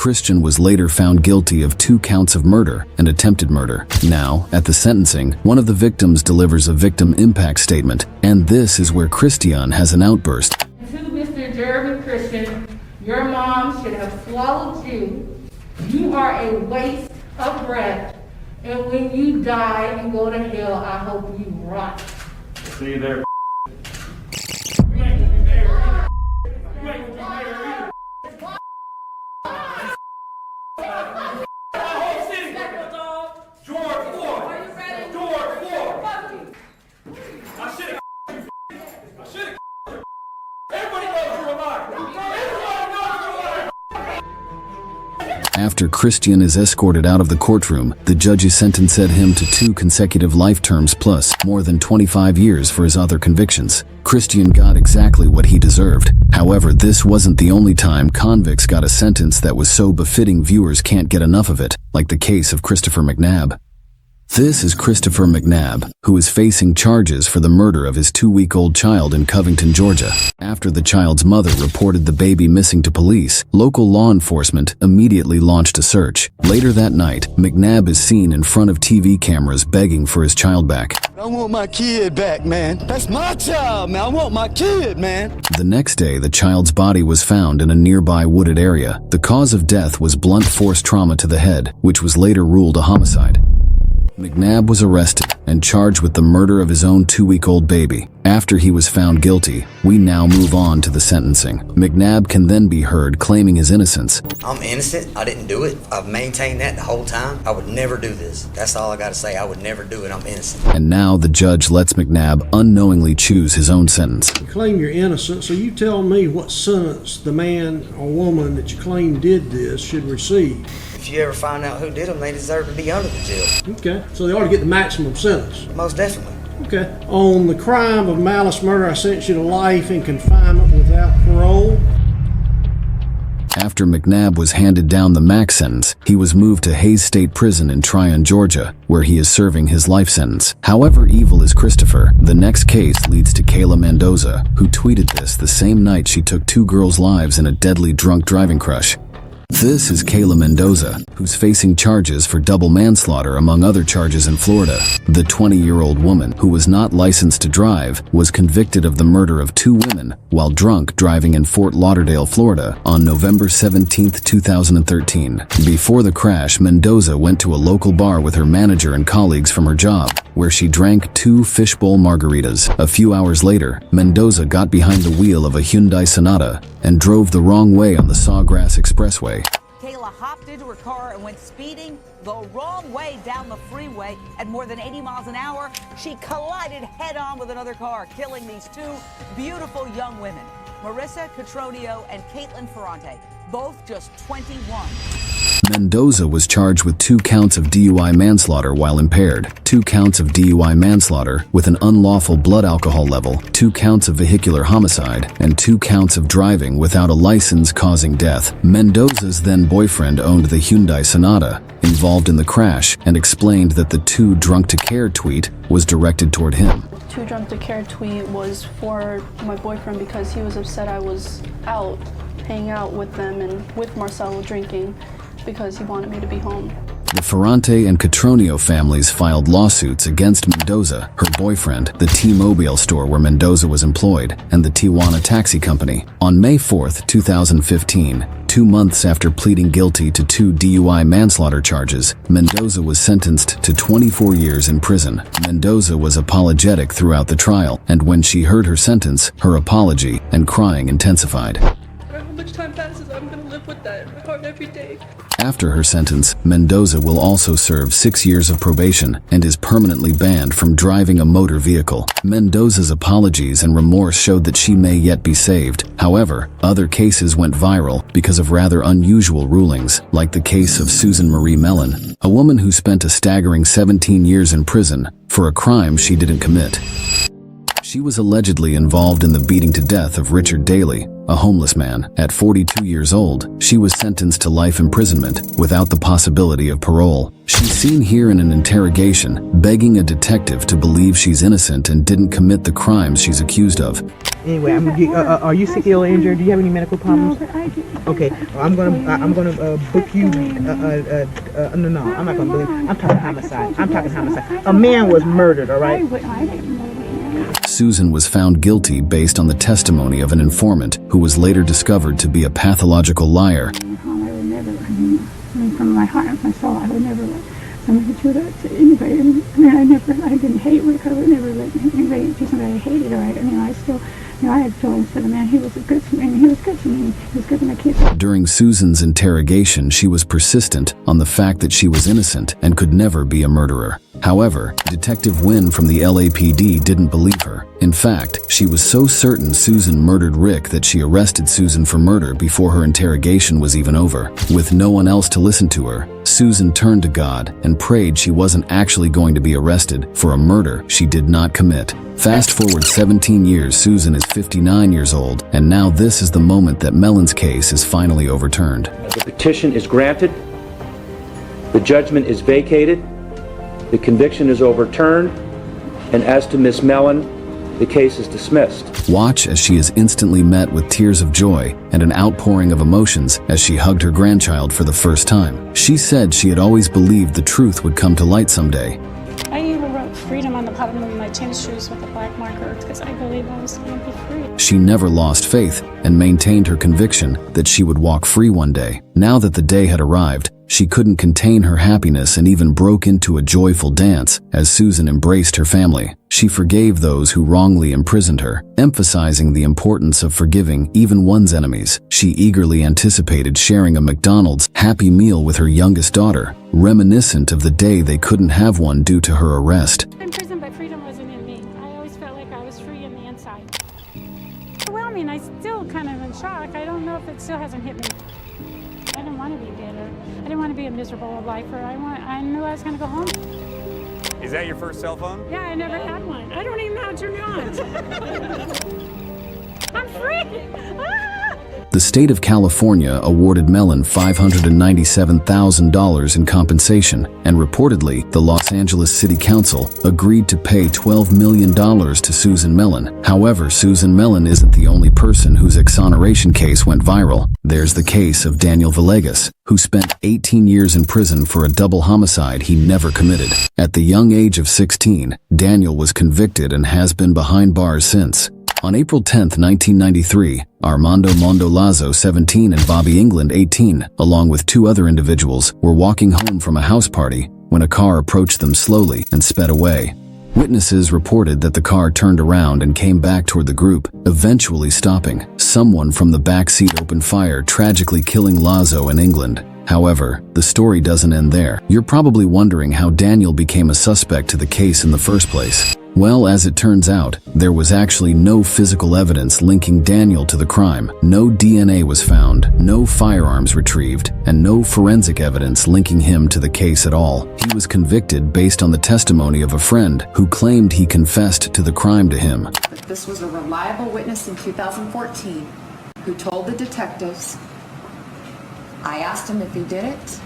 Christian was later found guilty of 2 counts of murder and attempted murder. Now, at the sentencing, one of the victims delivers a victim impact statement, and this is where Christian has an outburst. To Mr. Jeremy Christian, your mom should have swallowed you. You are a waste of breath, and when you die and go to hell, I hope you rot. See you there. After Christian is escorted out of the courtroom, the judge's sentence set him to 2 consecutive life terms plus more than 25 years for his other convictions. Christian got exactly what he deserved. However, this wasn't the only time convicts got a sentence that was so befitting viewers can't get enough of it, like the case of Christopher McNabb. This is Christopher McNabb, who is facing charges for the murder of his 2-week-old child in Covington, Georgia. After the child's mother reported the baby missing to police, local law enforcement immediately launched a search. Later that night, McNabb is seen in front of TV cameras begging for his child back. I want my kid back, man. That's my child, man. I want my kid, man. The next day, the child's body was found in a nearby wooded area. The cause of death was blunt force trauma to the head, which was later ruled a homicide. McNabb was arrested and charged with the murder of his own 2-week-old baby. After he was found guilty, we now move on to the sentencing. McNabb can then be heard claiming his innocence. I'm innocent. I didn't do it. I've maintained that the whole time. I would never do this. That's all I got to say. I would never do it. I'm innocent. And now the judge lets McNabb unknowingly choose his own sentence. You claim you're innocent, so you tell me what sentence the man or woman that you claim did this should receive. If you ever find out who did them, they deserve to be under the jail. Okay, so they ought to get the maximum sentence. Most definitely. Okay. On the crime of malice murder, I sentence you to life in confinement without parole. After McNabb was handed down the max sentence, he was moved to Hayes State Prison in Tryon, Georgia, where he is serving his life sentence. However evil is Christopher, the next case leads to Kaila Mendoza, who tweeted this the same night she took 2 girls' lives in a deadly drunk driving crush. This is Kaila Mendoza, who's facing charges for double manslaughter among other charges in Florida. The 20-year-old woman, who was not licensed to drive, was convicted of the murder of 2 women while drunk driving in Fort Lauderdale, Florida on November 17, 2013. Before the crash, Mendoza went to a local bar with her manager and colleagues from her job, where she drank 2 fishbowl margaritas. A few hours later, Mendoza got behind the wheel of a Hyundai Sonata and drove the wrong way on the Sawgrass Expressway. Kayla hopped into her car and went speeding the wrong way down the freeway at more than 80 miles an hour. She collided head-on with another car, killing these 2 beautiful young women, Marissa Cotroneo and Caitlin Ferrante, both just 21. Mendoza was charged with 2 counts of DUI manslaughter while impaired, 2 counts of DUI manslaughter with an unlawful blood alcohol level, 2 counts of vehicular homicide, and 2 counts of driving without a license causing death. Mendoza's then boyfriend owned the Hyundai Sonata, involved in the crash, and explained that the 2 drunk to care tweet was directed toward him. 2 drunk to care tweet was for my boyfriend because he was upset I was out hanging out with them and with Marcelo drinking because he wanted me to be home. The Ferrante and Cotroneo families filed lawsuits against Mendoza, her boyfriend, the T-Mobile store where Mendoza was employed, and the Tijuana taxi company. On May 4, 2015, 2 months after pleading guilty to 2 DUI manslaughter charges, Mendoza was sentenced to 24 years in prison. Mendoza was apologetic throughout the trial, and when she heard her sentence, her apology and crying intensified. How much time passes, I'm gonna live with that heart every day. After her sentence, Mendoza will also serve 6 years of probation and is permanently banned from driving a motor vehicle. Mendoza's apologies and remorse showed that she may yet be saved. However, other cases went viral because of rather unusual rulings, like the case of Susan Marie Mellen, a woman who spent a staggering 17 years in prison for a crime she didn't commit. She was allegedly involved in the beating to death of Richard Daly, a homeless man. At 42 years old, she was sentenced to life imprisonment without the possibility of parole. She's seen here in an interrogation, begging a detective to believe she's innocent and didn't commit the crimes she's accused of. Anyway, are you sick, ill, or injured? Do you have any medical problems? No, but I do. Okay, well, I'm gonna book you. No, I'm not gonna believe. I'm talking homicide. A man was murdered. All right. I didn't murder him. Susan was found guilty based on the testimony of an informant who was later discovered to be a pathological liar. I would never. I mean, from my heart and my soul, I would never let somebody do that to anybody. I mean, I didn't hate Rick. I would never let anybody do something I hated. Or I still. I had feelings for the man. He was good to me. He was good to me. He was good to my kids. During Susan's interrogation, she was persistent on the fact that she was innocent and could never be a murderer. However, Detective Wynn from the LAPD didn't believe her. In fact, she was so certain Susan murdered Rick that she arrested Susan for murder before her interrogation was even over. With no one else to listen to her, Susan turned to God and prayed she wasn't actually going to be arrested for a murder she did not commit. Fast forward 17 years, Susan is 59 years old, and now this is the moment that Mellen's case is finally overturned. The petition is granted, the judgment is vacated, the conviction is overturned, and as to Miss Mellen, the case is dismissed. Watch as she is instantly met with tears of joy and an outpouring of emotions as she hugged her grandchild for the first time. She said she had always believed the truth would come to light someday. I even wrote freedom on the bottom of my tennis shoes with a black marker because I believed I was going to be free. She never lost faith and maintained her conviction that she would walk free one day. Now that the day had arrived, she couldn't contain her happiness and even broke into a joyful dance as Susan embraced her family. She forgave those who wrongly imprisoned her, emphasizing the importance of forgiving even one's enemies. She eagerly anticipated sharing a McDonald's Happy Meal with her youngest daughter, reminiscent of the day they couldn't have one due to her arrest. In prison, but freedom wasn't in me. I always felt like I was free in the inside. Well, I mean, I still kind of in shock. I don't know if it still hasn't hit me. I didn't want to be bitter. I didn't want to be a miserable lifer. I knew I was going to go home. Is that your first cell phone? Yeah, I never had one. I don't even know how to turn it on. I'm free! Ah! The state of California awarded Mellen $597,000 in compensation, and reportedly, the Los Angeles City Council agreed to pay $12 million to Susan Mellen. However, Susan Mellen isn't the only person whose exoneration case went viral. There's the case of Daniel Villegas, who spent 18 years in prison for a double homicide he never committed. At the young age of 16, Daniel was convicted and has been behind bars since. On April 10, 1993, Armando Mondolazo, 17, and Bobby England, 18, along with two other individuals, were walking home from a house party when a car approached them slowly and sped away. Witnesses reported that the car turned around and came back toward the group, eventually stopping. Someone from the back seat opened fire, tragically killing Lazo and England. However, the story doesn't end there. You're probably wondering how Daniel became a suspect to the case in the first place. Well, as it turns out, there was actually no physical evidence linking Daniel to the crime. No DNA was found, no firearms retrieved, and no forensic evidence linking him to the case at all. He was convicted based on the testimony of a friend who claimed he confessed to the crime to him. This was a reliable witness in 2014 who told the detectives, I asked him if he did it,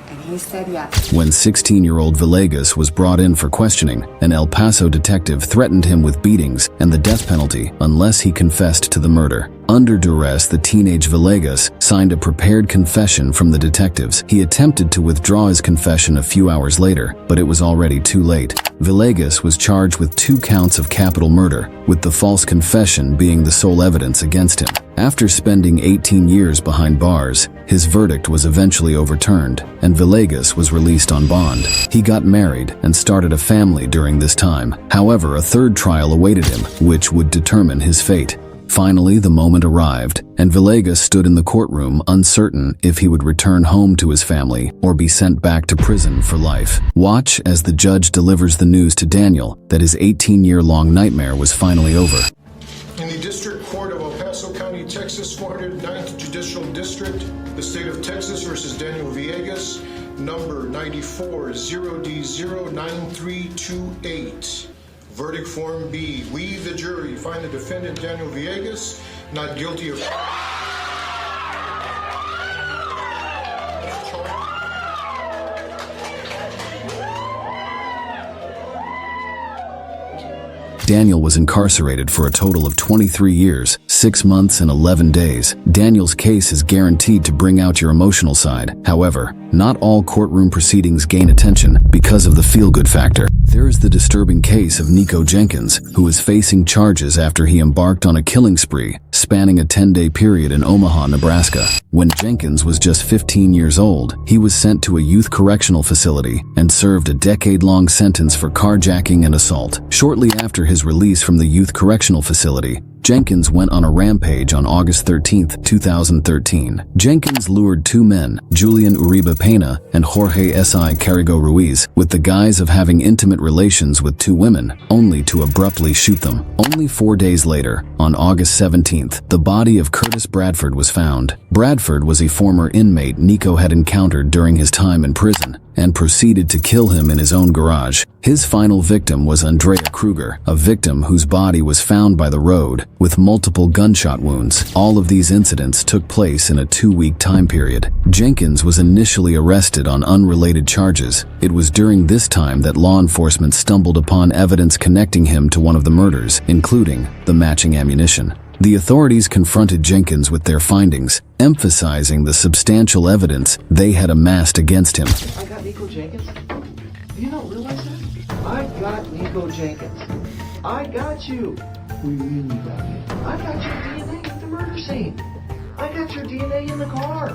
and he said yes. When 16-year-old Villegas was brought in for questioning, an El Paso detective threatened him with beatings and the death penalty unless he confessed to the murder. Under duress, the teenage Villegas signed a prepared confession from the detectives. He attempted to withdraw his confession a few hours later, but it was already too late. Villegas was charged with 2 counts of capital murder, with the false confession being the sole evidence against him. After spending 18 years behind bars, his verdict was eventually overturned, and Villegas was released on bond. He got married and started a family during this time. However, a third trial awaited him, which would determine his fate. Finally, the moment arrived, and Villegas stood in the courtroom uncertain if he would return home to his family or be sent back to prison for life. Watch as the judge delivers the news to Daniel that his 18-year-long nightmare was finally over. In the District Court of El Paso County, Texas, 409th Judicial District, the State of Texas versus Daniel Villegas, number 94 0D09328. Verdict Form B. We, the jury, find the defendant Daniel Villegas not guilty of... Daniel was incarcerated for a total of 23 years, 6 months, and 11 days. Daniel's case is guaranteed to bring out your emotional side. However, not all courtroom proceedings gain attention because of the feel-good factor. There is the disturbing case of Nikko Jenkins, who is facing charges after he embarked on a killing spree spanning a 10-day period in Omaha, Nebraska. When Jenkins was just 15 years old, he was sent to a youth correctional facility and served a decade-long sentence for carjacking and assault. Shortly after his release from the youth correctional facility, Jenkins went on a rampage on August 13, 2013. Jenkins lured two men, Julian Uribe Pena and Jorge S.I. Carrigo Ruiz, with the guise of having intimate relations with two women, only to abruptly shoot them. Only 4 days later, on August 17th, the body of Curtis Bradford was found. Bradford was a former inmate Nikko had encountered during his time in prison and proceeded to kill him in his own garage. His final victim was Andrea Kruger, a victim whose body was found by the road with multiple gunshot wounds. All of these incidents took place in a 2-week time period. Jenkins was initially arrested on unrelated charges. It was during this time that law enforcement stumbled upon evidence connecting him to one of the murders, including the matching ammunition. The authorities confronted Jenkins with their findings, emphasizing the substantial evidence they had amassed against him. I got Nikko Jenkins. Do you not realize that? I got Nikko Jenkins. I got you. We really got you. I got your DNA at the murder scene. I got your DNA in the car.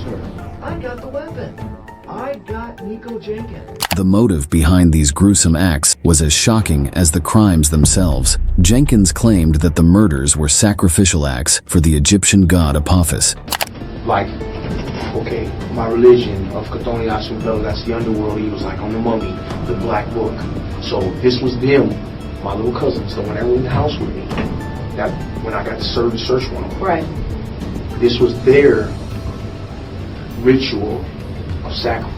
Sure. I got the weapon. I got Nikko Jenkins. The motive behind these gruesome acts was as shocking as the crimes themselves. Jenkins claimed that the murders were sacrificial acts for the Egyptian god Apophis. Like, okay, my religion of Chthonius Asunbel, that's the underworld. He was like on the mummy, the black book. So this was them, my little cousins. So when they were in the house with me, that when I got to serve the search warrant, Right. this was their ritual of sacrifice.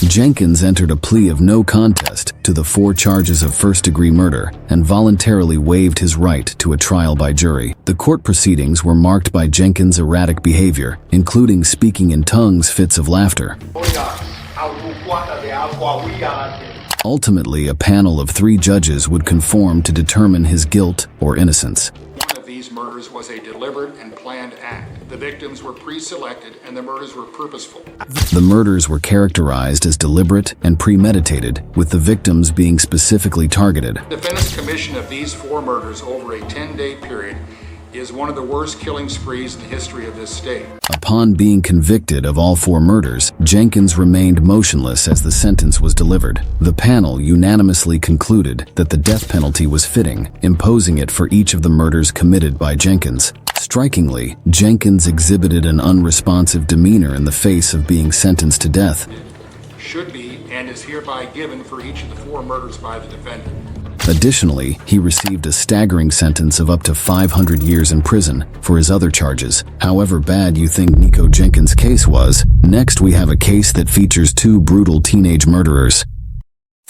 Jenkins entered a plea of no contest to the 4 charges of first-degree murder and voluntarily waived his right to a trial by jury. The court proceedings were marked by Jenkins' erratic behavior, including speaking in tongues, fits of laughter. Ultimately, a panel of 3 judges would conform to determine his guilt or innocence. One of these murders was a deliberate and planned act. The victims were pre-selected and the murders were purposeful. The murders were characterized as deliberate and premeditated, with the victims being specifically targeted. The defendant's commission of these 4 murders over a 10-day period is one of the worst killing sprees in the history of this state. Upon being convicted of all 4 murders, Jenkins remained motionless as the sentence was delivered. The panel unanimously concluded that the death penalty was fitting, imposing it for each of the murders committed by Jenkins. Strikingly, Jenkins exhibited an unresponsive demeanor in the face of being sentenced to death. Should be and is hereby given for each of the 4 murders by the defendant. Additionally, he received a staggering sentence of up to 500 years in prison for his other charges. However bad you think Nikko Jenkins' case was, next we have a case that features 2 brutal teenage murderers.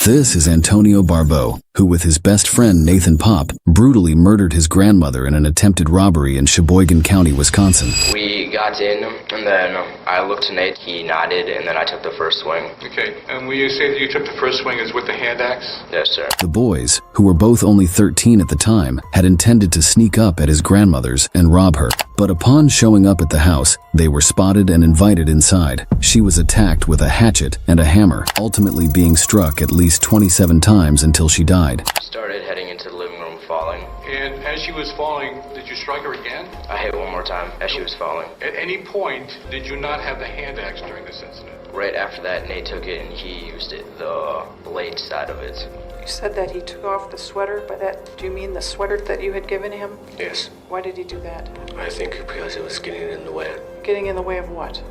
This is Antonio Barbeau, who with his best friend Nathan Paape, brutally murdered his grandmother in an attempted robbery in Sheboygan County, Wisconsin. We got in, and then I looked to Nate, he nodded, and then I took the first swing. Okay, and when you say that you took the first swing is with the hand axe? Yes, sir. The boys, who were both only 13 at the time, had intended to sneak up at his grandmother's and rob her. But upon showing up at the house, they were spotted and invited inside. She was attacked with a hatchet and a hammer, ultimately being struck at least 27 times until she died. Started heading into the living room, falling. And as she was falling, did you strike her again? I hit one more time as she was falling. At any point, did you not have the hand axe during this incident? Right after that, Nate took it and he used it, the blade side of it. You said that he took off the sweater. By that, do you mean the sweater that you had given him? Yes. Why did he do that? I think because it was getting in the way. Getting in the way of what?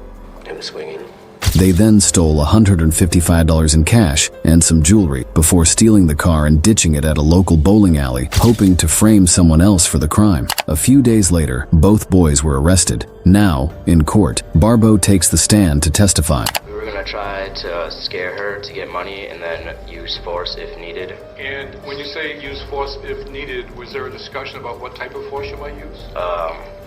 Him swinging. They then stole $155 in cash and some jewelry before stealing the car and ditching it at a local bowling alley, hoping to frame someone else for the crime. A few days later, both boys were arrested. Now, in court, Barbeau takes the stand to testify. We were were gonna try to scare her to get money and then use force if needed. And when you say use force if needed, was there a discussion about what type of force you might use?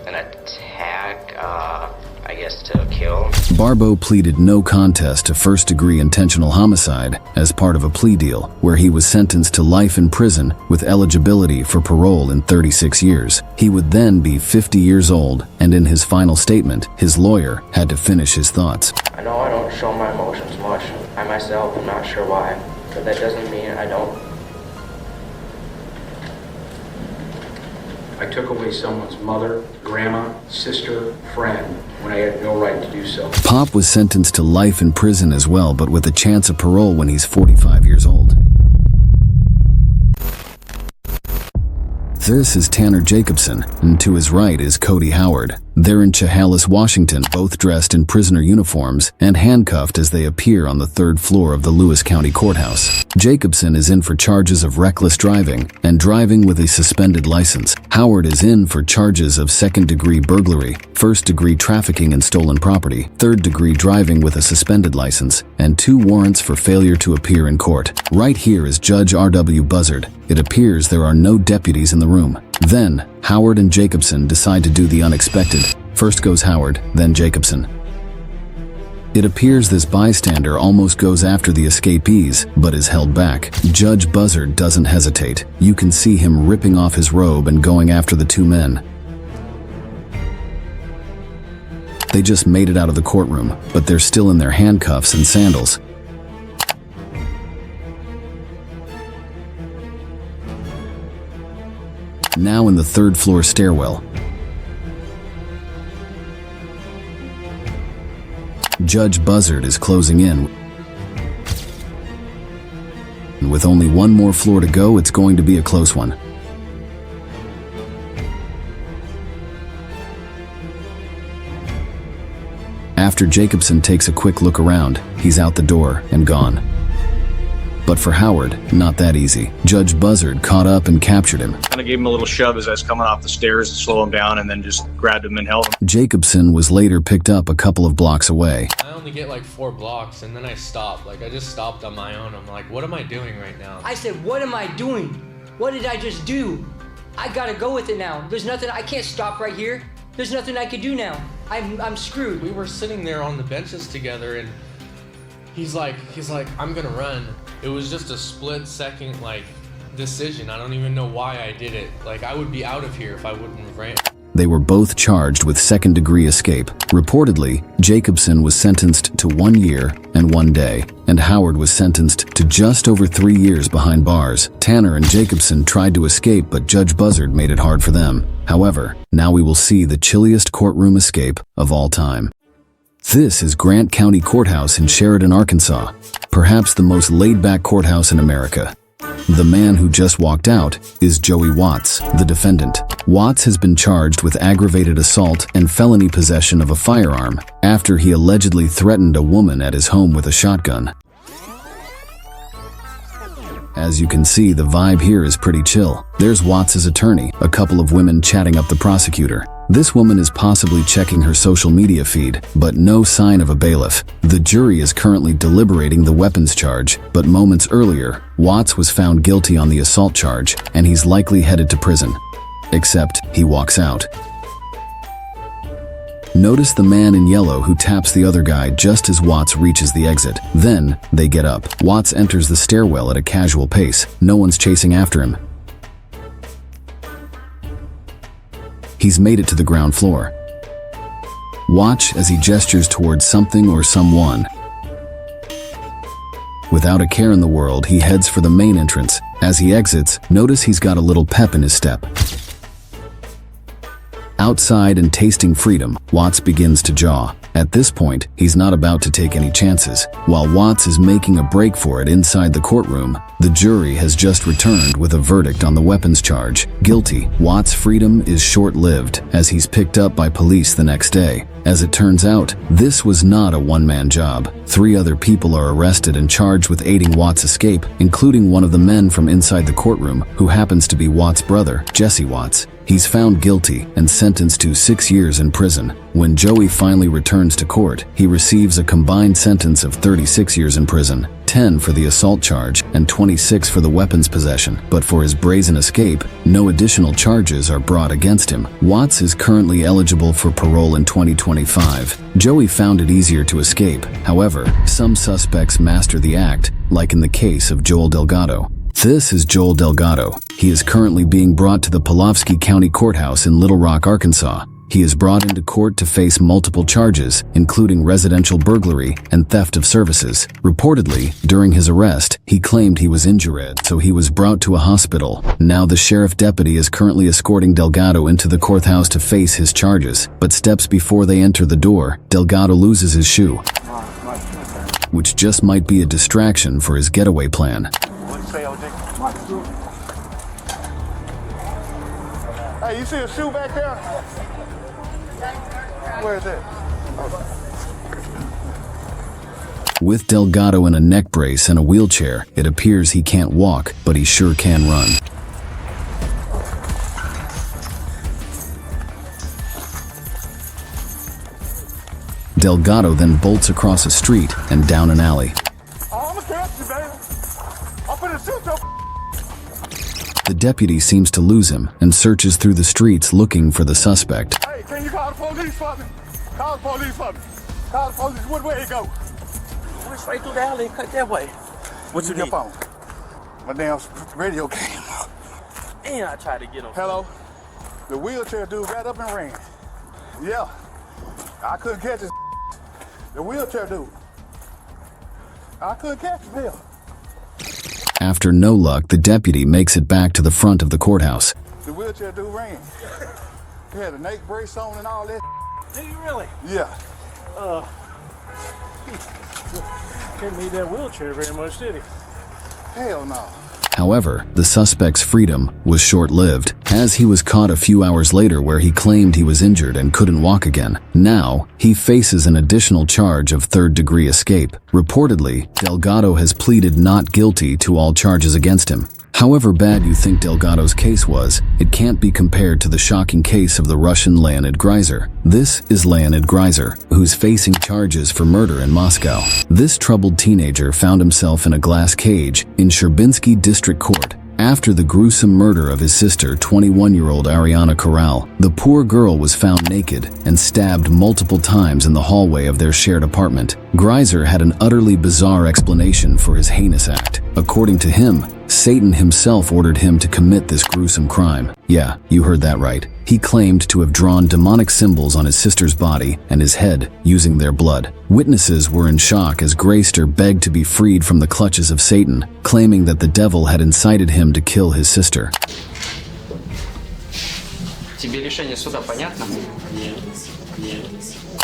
An attack, I guess to kill. Barbeau pleaded no contest to first-degree intentional homicide as part of a plea deal where he was sentenced to life in prison with eligibility for parole in 36 years. He would then be 50 years old, and in his final statement, his lawyer had to finish his thoughts. I know I don't show my emotions much. I myself am not sure why, but that doesn't mean I don't. I took away someone's mother, grandma, sister, friend, when I had no right to do so. Paape was sentenced to life in prison as well, but with a chance of parole when he's 45 years old. This is Tanner Jacobson, and to his right is Cody Howard. They're in Chehalis, Washington, both dressed in prisoner uniforms and handcuffed as they appear on the 3rd floor of the Lewis County Courthouse. Jacobson is in for charges of reckless driving and driving with a suspended license. Howard is in for charges of 2nd-degree burglary, 1st-degree trafficking in stolen property, 3rd-degree driving with a suspended license, and 2 warrants for failure to appear in court. Right here is Judge R.W. Buzzard. It appears there are no deputies in the room. Then, Howard and Jacobson decide to do the unexpected. First goes Howard, then Jacobson. It appears this bystander almost goes after the escapees, but is held back. Judge Buzzard doesn't hesitate. You can see him ripping off his robe and going after the 2 men. They just made it out of the courtroom, but they're still in their handcuffs and sandals. Now in the 3rd floor stairwell. Judge Buzzard is closing in. With only 1 more floor to go, it's going to be a close one. After Jacobson takes a quick look around, he's out the door and gone. But for Howard, not that easy. Judge Buzzard caught up and captured him. Kind of gave him a little shove as I was coming off the stairs to slow him down, and then just grabbed him and held him. Jacobson was later picked up a couple of blocks away. I only get like 4 blocks, and then I stop. Like, I just stopped on my own. I'm like, what am I doing right now? I said, what am I doing? What did I just do? I gotta go with it now. There's nothing, I can't stop right here. There's nothing I can do now. I'm screwed. We were sitting there on the benches together, and he's like, I'm gonna run. It was just a split-second, decision. I don't even know why I did it. I would be out of here if I wouldn't have ran. They were both charged with 2nd-degree escape. Reportedly, Jacobson was sentenced to 1 year and 1 day, and Howard was sentenced to just over 3 years behind bars. Tanner and Jacobson tried to escape, but Judge Buzzard made it hard for them. However, now we will see the chilliest courtroom escape of all time. This is Grant County Courthouse in Sheridan, Arkansas, perhaps the most laid-back courthouse in America. The man who just walked out is Joey Watts, the defendant. Watts has been charged with aggravated assault and felony possession of a firearm after he allegedly threatened a woman at his home with a shotgun. As you can see, the vibe here is pretty chill. There's Watts' attorney, a couple of women chatting up the prosecutor. This woman is possibly checking her social media feed, but no sign of a bailiff. The jury is currently deliberating the weapons charge, but moments earlier, Watts was found guilty on the assault charge, and he's likely headed to prison. Except, he walks out. Notice the man in yellow who taps the other guy just as Watts reaches the exit. Then, they get up. Watts enters the stairwell at a casual pace. No one's chasing after him. He's made it to the ground floor. Watch as he gestures towards something or someone. Without a care in the world, he heads for the main entrance. As he exits, notice he's got a little pep in his step. Outside and tasting freedom, Watts begins to jaw. At this point, he's not about to take any chances. While Watts is making a break for it inside the courtroom, the jury has just returned with a verdict on the weapons charge. Guilty. Watts' freedom is short-lived as he's picked up by police the next day. As it turns out, this was not a one-man job. 3 other people are arrested and charged with aiding Watts' escape, including one of the men from inside the courtroom, who happens to be Watts' brother, Jesse Watts. He's found guilty and sentenced to 6 years in prison. When Joey finally returns to court, he receives a combined sentence of 36 years in prison, 10 for the assault charge and 26 for the weapons possession. But for his brazen escape, no additional charges are brought against him. Watts is currently eligible for parole in 2025. Joey found it easier to escape. However, some suspects master the act, like in the case of Joel Delgado. This is Joel Delgado. He is currently being brought to the Pulaski County Courthouse in Little Rock, Arkansas. He is brought into court to face multiple charges, including residential burglary and theft of services. Reportedly, during his arrest, he claimed he was injured, so he was brought to a hospital. Now the sheriff deputy is currently escorting Delgado into the courthouse to face his charges, but steps before they enter the door, Delgado loses his shoe, which just might be a distraction for his getaway plan. Hey, you see a shoe back there? Where is it? With Delgado in a neck brace and a wheelchair, it appears he can't walk, but he sure can run. Delgado then bolts across a street and down an alley. Oh, I'm gonna catch you, baby. I'm finna shoot your. The deputy seems to lose him and searches through the streets looking for the suspect. Hey, can you call the police for me? Call the police for me. Call the police. What way it go? Went straight through the alley and cut that way. What you your need? phone? My damn radio came. And I tried to get him. Hello? The wheelchair dude got up and ran. Yeah. I couldn't catch his. The wheelchair dude. I couldn't catch him here. After no luck, the deputy makes it back to the front of the courthouse. The wheelchair dude ran. He had a neck brace on and all that. Did you really? Yeah. Didn't need that wheelchair very much, did he? Hell no. However, the suspect's freedom was short-lived, as he was caught a few hours later where he claimed he was injured and couldn't walk again. Now, he faces an additional charge of third-degree escape. Reportedly, Delgado has pleaded not guilty to all charges against him. However bad you think Delgado's case was, it can't be compared to the shocking case of the Russian Leonid Greiser. This is Leonid Greiser, who's facing charges for murder in Moscow. This troubled teenager found himself in a glass cage in Sherbinsky District Court after the gruesome murder of his sister, 21-year-old Ariana Corral. The poor girl was found naked and stabbed multiple times in the hallway of their shared apartment. Greiser had an utterly bizarre explanation for his heinous act. According to him, Satan himself ordered him to commit this gruesome crime. Yeah, you heard that right. He claimed to have drawn demonic symbols on his sister's body and his head using their blood. Witnesses were in shock as Greiser begged to be freed from the clutches of Satan, claiming that the devil had incited him to kill his sister. Тебе решение суда понятно?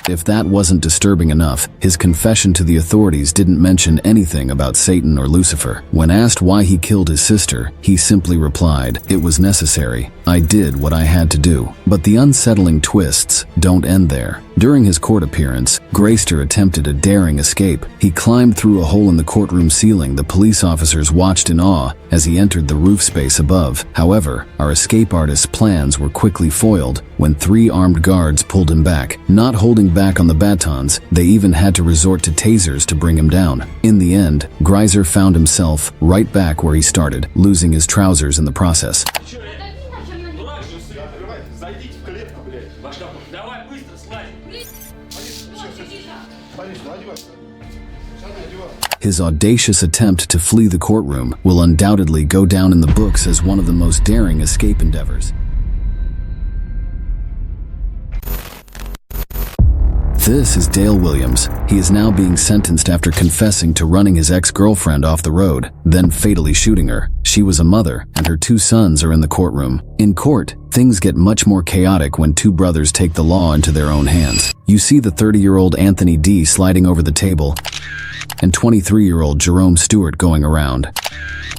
If that wasn't disturbing enough, his confession to the authorities didn't mention anything about Satan or Lucifer. When asked why he killed his sister, he simply replied, "It was necessary. I did what I had to do." But the unsettling twists don't end there. During his court appearance, Greiser attempted a daring escape. He climbed through a hole in the courtroom ceiling. The police officers watched in awe as he entered the roof space above. However, our escape artist's plans were quickly foiled when 3 armed guards pulled him back. Not holding back on the batons, they even had to resort to tasers to bring him down. In the end, Greiser found himself right back where he started, losing his trousers in the process. His audacious attempt to flee the courtroom will undoubtedly go down in the books as one of the most daring escape endeavors. This is Dale Williams. He is now being sentenced after confessing to running his ex-girlfriend off the road, then fatally shooting her. She was a mother, and her 2 sons are in the courtroom. In court, things get much more chaotic when 2 brothers take the law into their own hands. You see the 30-year-old Anthony D. sliding over the table, and 23-year-old Jerome Stewart going around.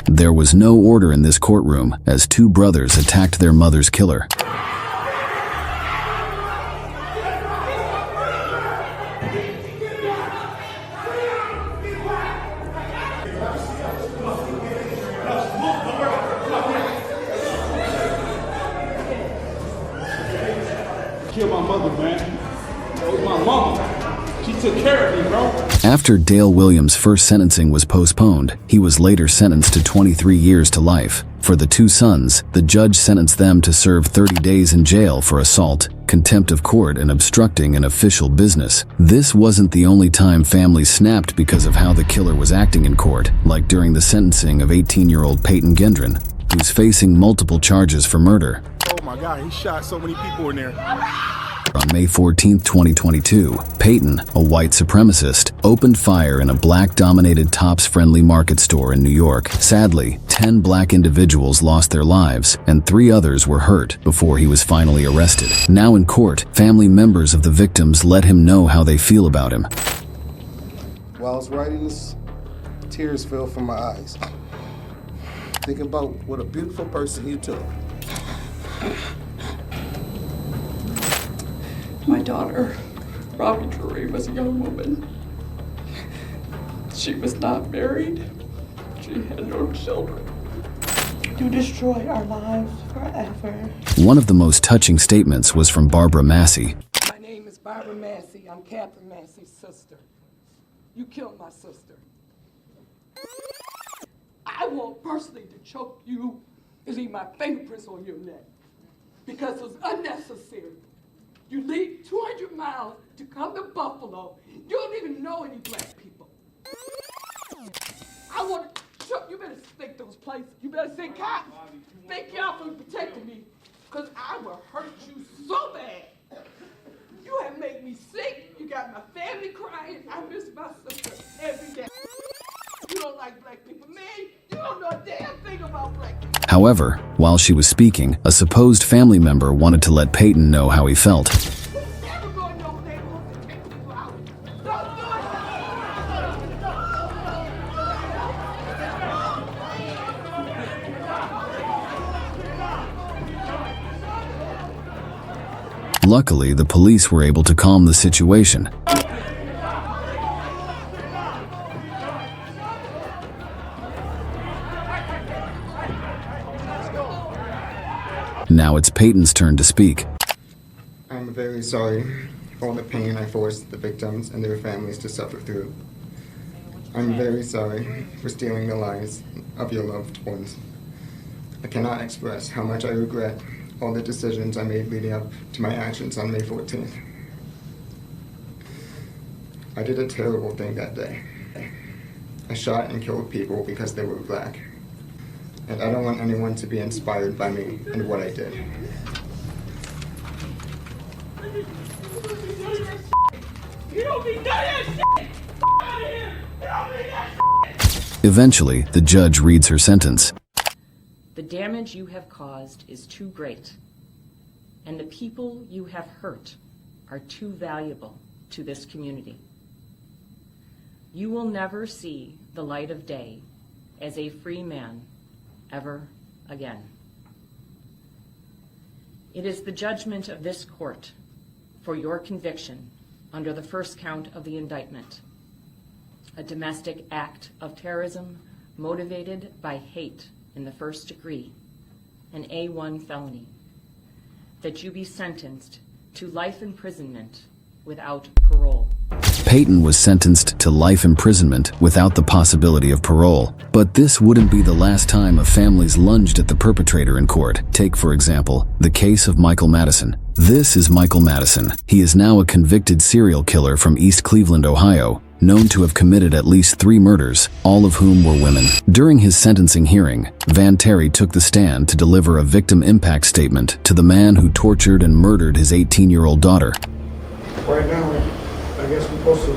There was no order in this courtroom as 2 brothers attacked their mother's killer. mother, man. That was my mama. She took care of me, bro. After Dale Williams' first sentencing was postponed, he was later sentenced to 23 years to life. For the two sons, the judge sentenced them to serve 30 days in jail for assault, contempt of court, and obstructing an official business. This wasn't the only time families snapped because of how the killer was acting in court, like during the sentencing of 18-year-old Payton Gendron, who's facing multiple charges for murder. Oh my God, he shot so many people in there. On May 14, 2022, Payton, a white supremacist, opened fire in a black-dominated Tops-friendly market store in New York. Sadly, 10 black individuals lost their lives, and 3 others were hurt before he was finally arrested. Now in court, family members of the victims let him know how they feel about him. While I was writing this, tears fell from my eyes. Thinking about what a beautiful person you took. My daughter, Robbie Drury, was a young woman. She was not married. She had no children. You destroy our lives forever. One of the most touching statements was from Barbara Massey. My name is Barbara Massey. I'm Catherine Massey's sister. You killed my sister. I want personally to choke you and leave my fingerprints on your neck because it was unnecessary. You leave 200 miles to come to Buffalo. You don't even know any black people. I want to choke. You better think those places. You better say, cops, thank y'all for protecting me because I will hurt you so bad. You have made me sick. You got my family crying. I miss my sister every day. You don't like black people. Man, you don't know a damn thing about black people. However, while she was speaking, a supposed family member wanted to let Payton know how he felt. Luckily, the police were able to calm the situation. Now it's Payton's turn to speak. I'm very sorry for all the pain I forced the victims and their families to suffer through. I'm very sorry for stealing the lives of your loved ones. I cannot express how much I regret all the decisions I made leading up to my actions on May 14th. I did a terrible thing that day. I shot and killed people because they were black. And I don't want anyone to be inspired by me and what I did. Eventually, the judge reads her sentence. The damage you have caused is too great, and the people you have hurt are too valuable to this community. You will never see the light of day as a free man ever again. It is the judgment of this court for your conviction under the first count of the indictment, a domestic act of terrorism motivated by hate in the first degree, an A1 felony, that you be sentenced to life imprisonment without parole. Payton was sentenced to life imprisonment without the possibility of parole. But this wouldn't be the last time a family's lunged at the perpetrator in court. Take, for example, the case of Michael Madison. This is Michael Madison. He is now a convicted serial killer from East Cleveland, Ohio, known to have committed at least 3 murders, all of whom were women. During his sentencing hearing, Van Terry took the stand to deliver a victim impact statement to the man who tortured and murdered his 18-year-old daughter. Right now, I guess we're supposed to,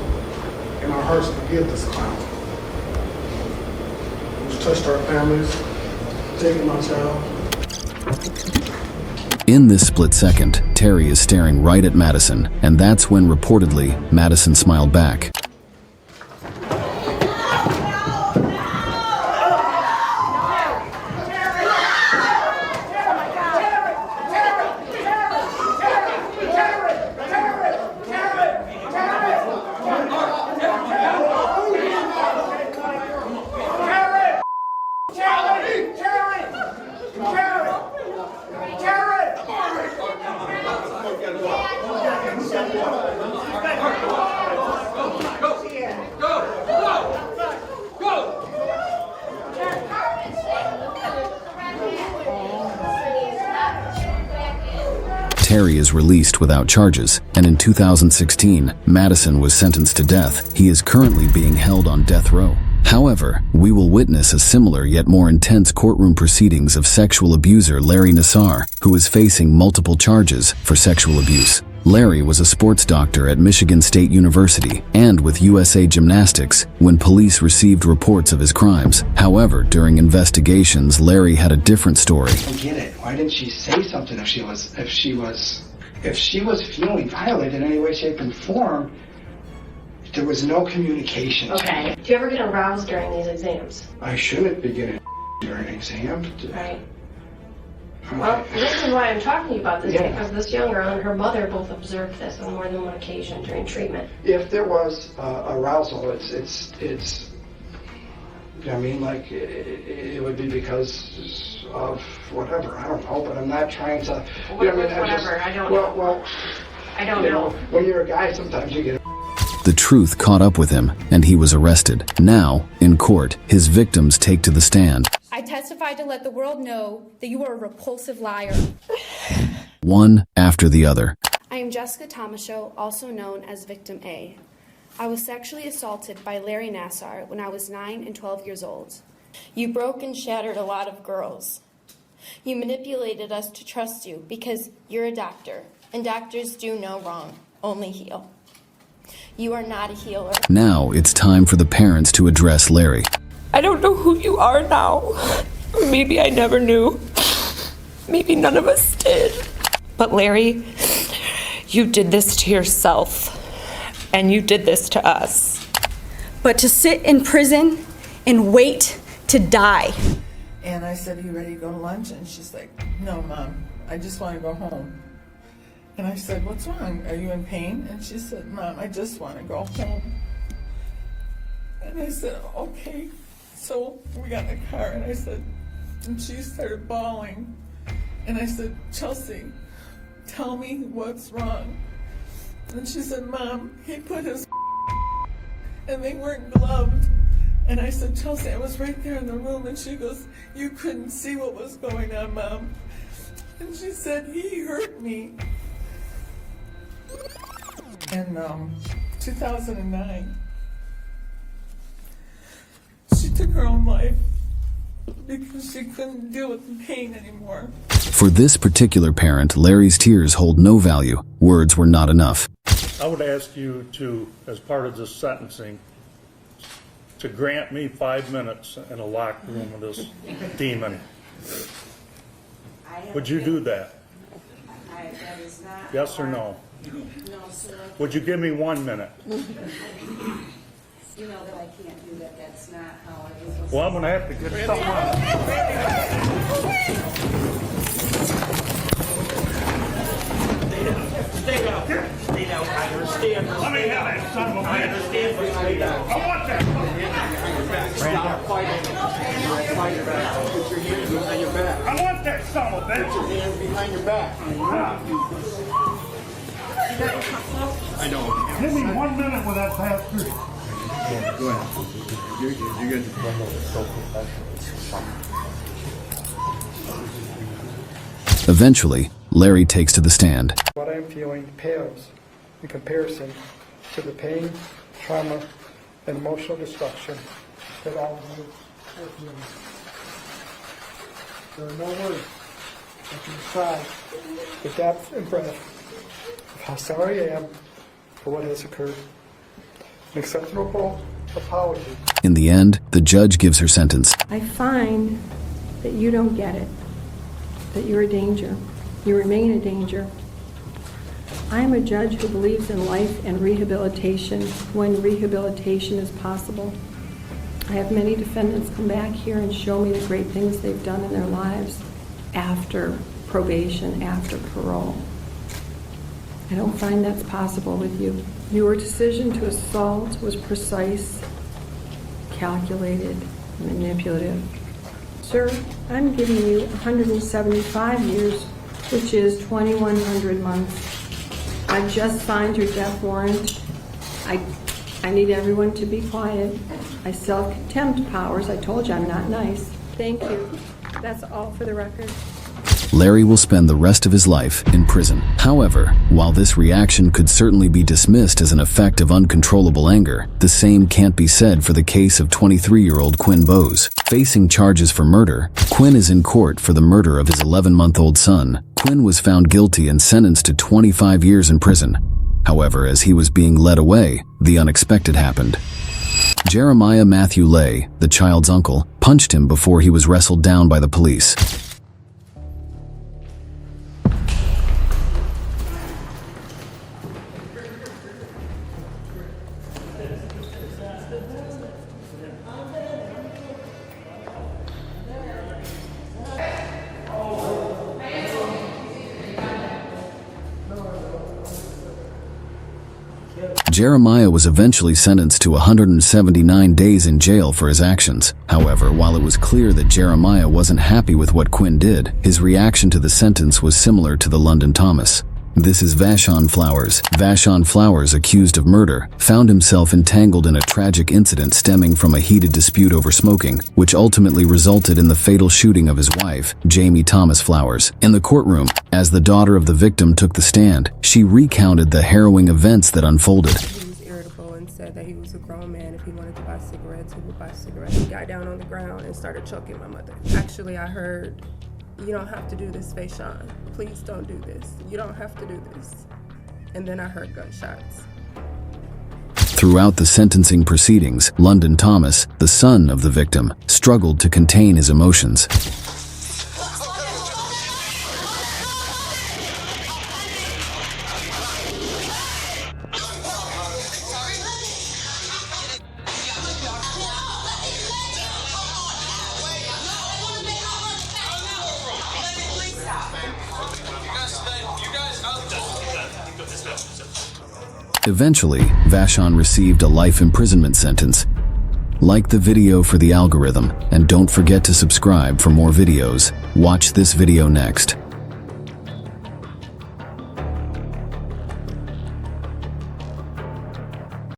in our hearts, forgive this clown. Who's touched our families, taken my child. In this split second, Terry is staring right at Madison, and that's when reportedly, Madison smiled back. Terry is released without charges, and in 2016, Madison was sentenced to death. He is currently being held on death row. However, we will witness a similar yet more intense courtroom proceedings of sexual abuser Larry Nassar, who is facing multiple charges for sexual abuse. Larry was a sports doctor at Michigan State University and with USA Gymnastics when police received reports of his crimes. However, during investigations, Larry had a different story. I get it. Why didn't she say something if she was feeling violated in any way, shape, and form? There was no communication. Okay. Do you ever get aroused during these exams? I shouldn't be getting during an exam. Right. Well, the reason why I'm talking to you about this is because this young girl and her mother both observed this on more than one occasion during treatment. If there was arousal, it's. I mean, like it would be because of whatever. I don't know, but I'm not trying to. I don't know. Well, I don't know. When you're a guy, sometimes you get. The truth caught up with him, and he was arrested. Now, in court, his victims take to the stand. I testified to let the world know that you are a repulsive liar. One after the other. I am Jessica Tomashow, also known as Victim A. I was sexually assaulted by Larry Nassar when I was 9 and 12 years old. You broke and shattered a lot of girls. You manipulated us to trust you because you're a doctor, and doctors do no wrong, only heal. You are not a healer. Now it's time for the parents to address Larry. I don't know who you are now. Maybe I never knew. Maybe none of us did. But Larry, you did this to yourself, and you did this to us. But to sit in prison and wait to die. And I said, are you ready to go to lunch? And she's like, no, Mom, I just want to go home. And I said, what's wrong? Are you in pain? And she said, Mom, I just want to go home. And I said, okay. So we got in the car and I said, and she started bawling. And I said, Chelsea, tell me what's wrong. And she said, Mom, he put his and they weren't gloved. And I said, Chelsea, I was right there in the room. And she goes, you couldn't see what was going on, Mom. And she said, he hurt me. In 2009, she took her own life because she couldn't deal with the pain anymore. For this particular parent, Larry's tears hold no value. Words were not enough. I would ask you to, as part of this sentencing, to grant me 5 minutes in a locked room with this demon. Would you do that? Yes or no? No, sir. Would you give me 1 minute? You know that I can't do that. That's not how I do. Well, I'm going to have to get stuff on. Stay down. Stay down. I understand. Let me have that son of a bitch. I understand, but stay down. I want that. Stop fighting. Fight your back. Put your hands behind your back. I want that son of a bitch. Put your hands behind your back. I know. Give me 1 minute with that bastard. Go ahead. You get Eventually, Larry takes to the stand. What I'm feeling pales in comparison to the pain, trauma, and emotional destruction that all of you are feeling. There are no words that can describe the depth and breadth of how sorry I am for what has occurred. An acceptable apology. In the end, the judge gives her sentence. I find that you don't get it, that you're a danger. You remain a danger. I am a judge who believes in life and rehabilitation when rehabilitation is possible. I have many defendants come back here and show me the great things they've done in their lives after probation, after parole. I don't find that's possible with you. Your decision to assault was precise, calculated, manipulative. Sir, I'm giving you 175 years, which is 2,100 months. I've just signed your death warrant. I need everyone to be quiet. I self-contempt powers. I told you I'm not nice. Thank you. That's all for the record. Larry will spend the rest of his life in prison. However, while this reaction could certainly be dismissed as an effect of uncontrollable anger, the same can't be said for the case of 23-year-old Kwin Boes. Facing charges for murder, Kwin is in court for the murder of his 11-month-old son. Kwin was found guilty and sentenced to 25 years in prison. However, as he was being led away, the unexpected happened. Jeremiah Matthew Lay, the child's uncle, punched him before he was wrestled down by the police. Jeremiah was eventually sentenced to 179 days in jail for his actions. However, while it was clear that Jeremiah wasn't happy with what Kwin did, his reaction to the sentence was similar to the London Thomas. This is Vashon Flowers. Vashon Flowers, accused of murder, found himself entangled in a tragic incident stemming from a heated dispute over smoking, which ultimately resulted in the fatal shooting of his wife, Jamie Thomas Flowers. In the courtroom, as the daughter of the victim took the stand, she recounted the harrowing events that unfolded. He was irritable and said that he was a grown man. If he wanted to buy cigarettes, he would buy cigarettes. He got down on the ground and started choking my mother. Actually, I heard, "You don't have to do this, Vashon. Please don't do this. You don't have to do this." And then I heard gunshots. Throughout the sentencing proceedings, London Thomas, the son of the victim, struggled to contain his emotions. Eventually, Vashon received a life imprisonment sentence. Like the video for the algorithm, and don't forget to subscribe for more videos. Watch this video next.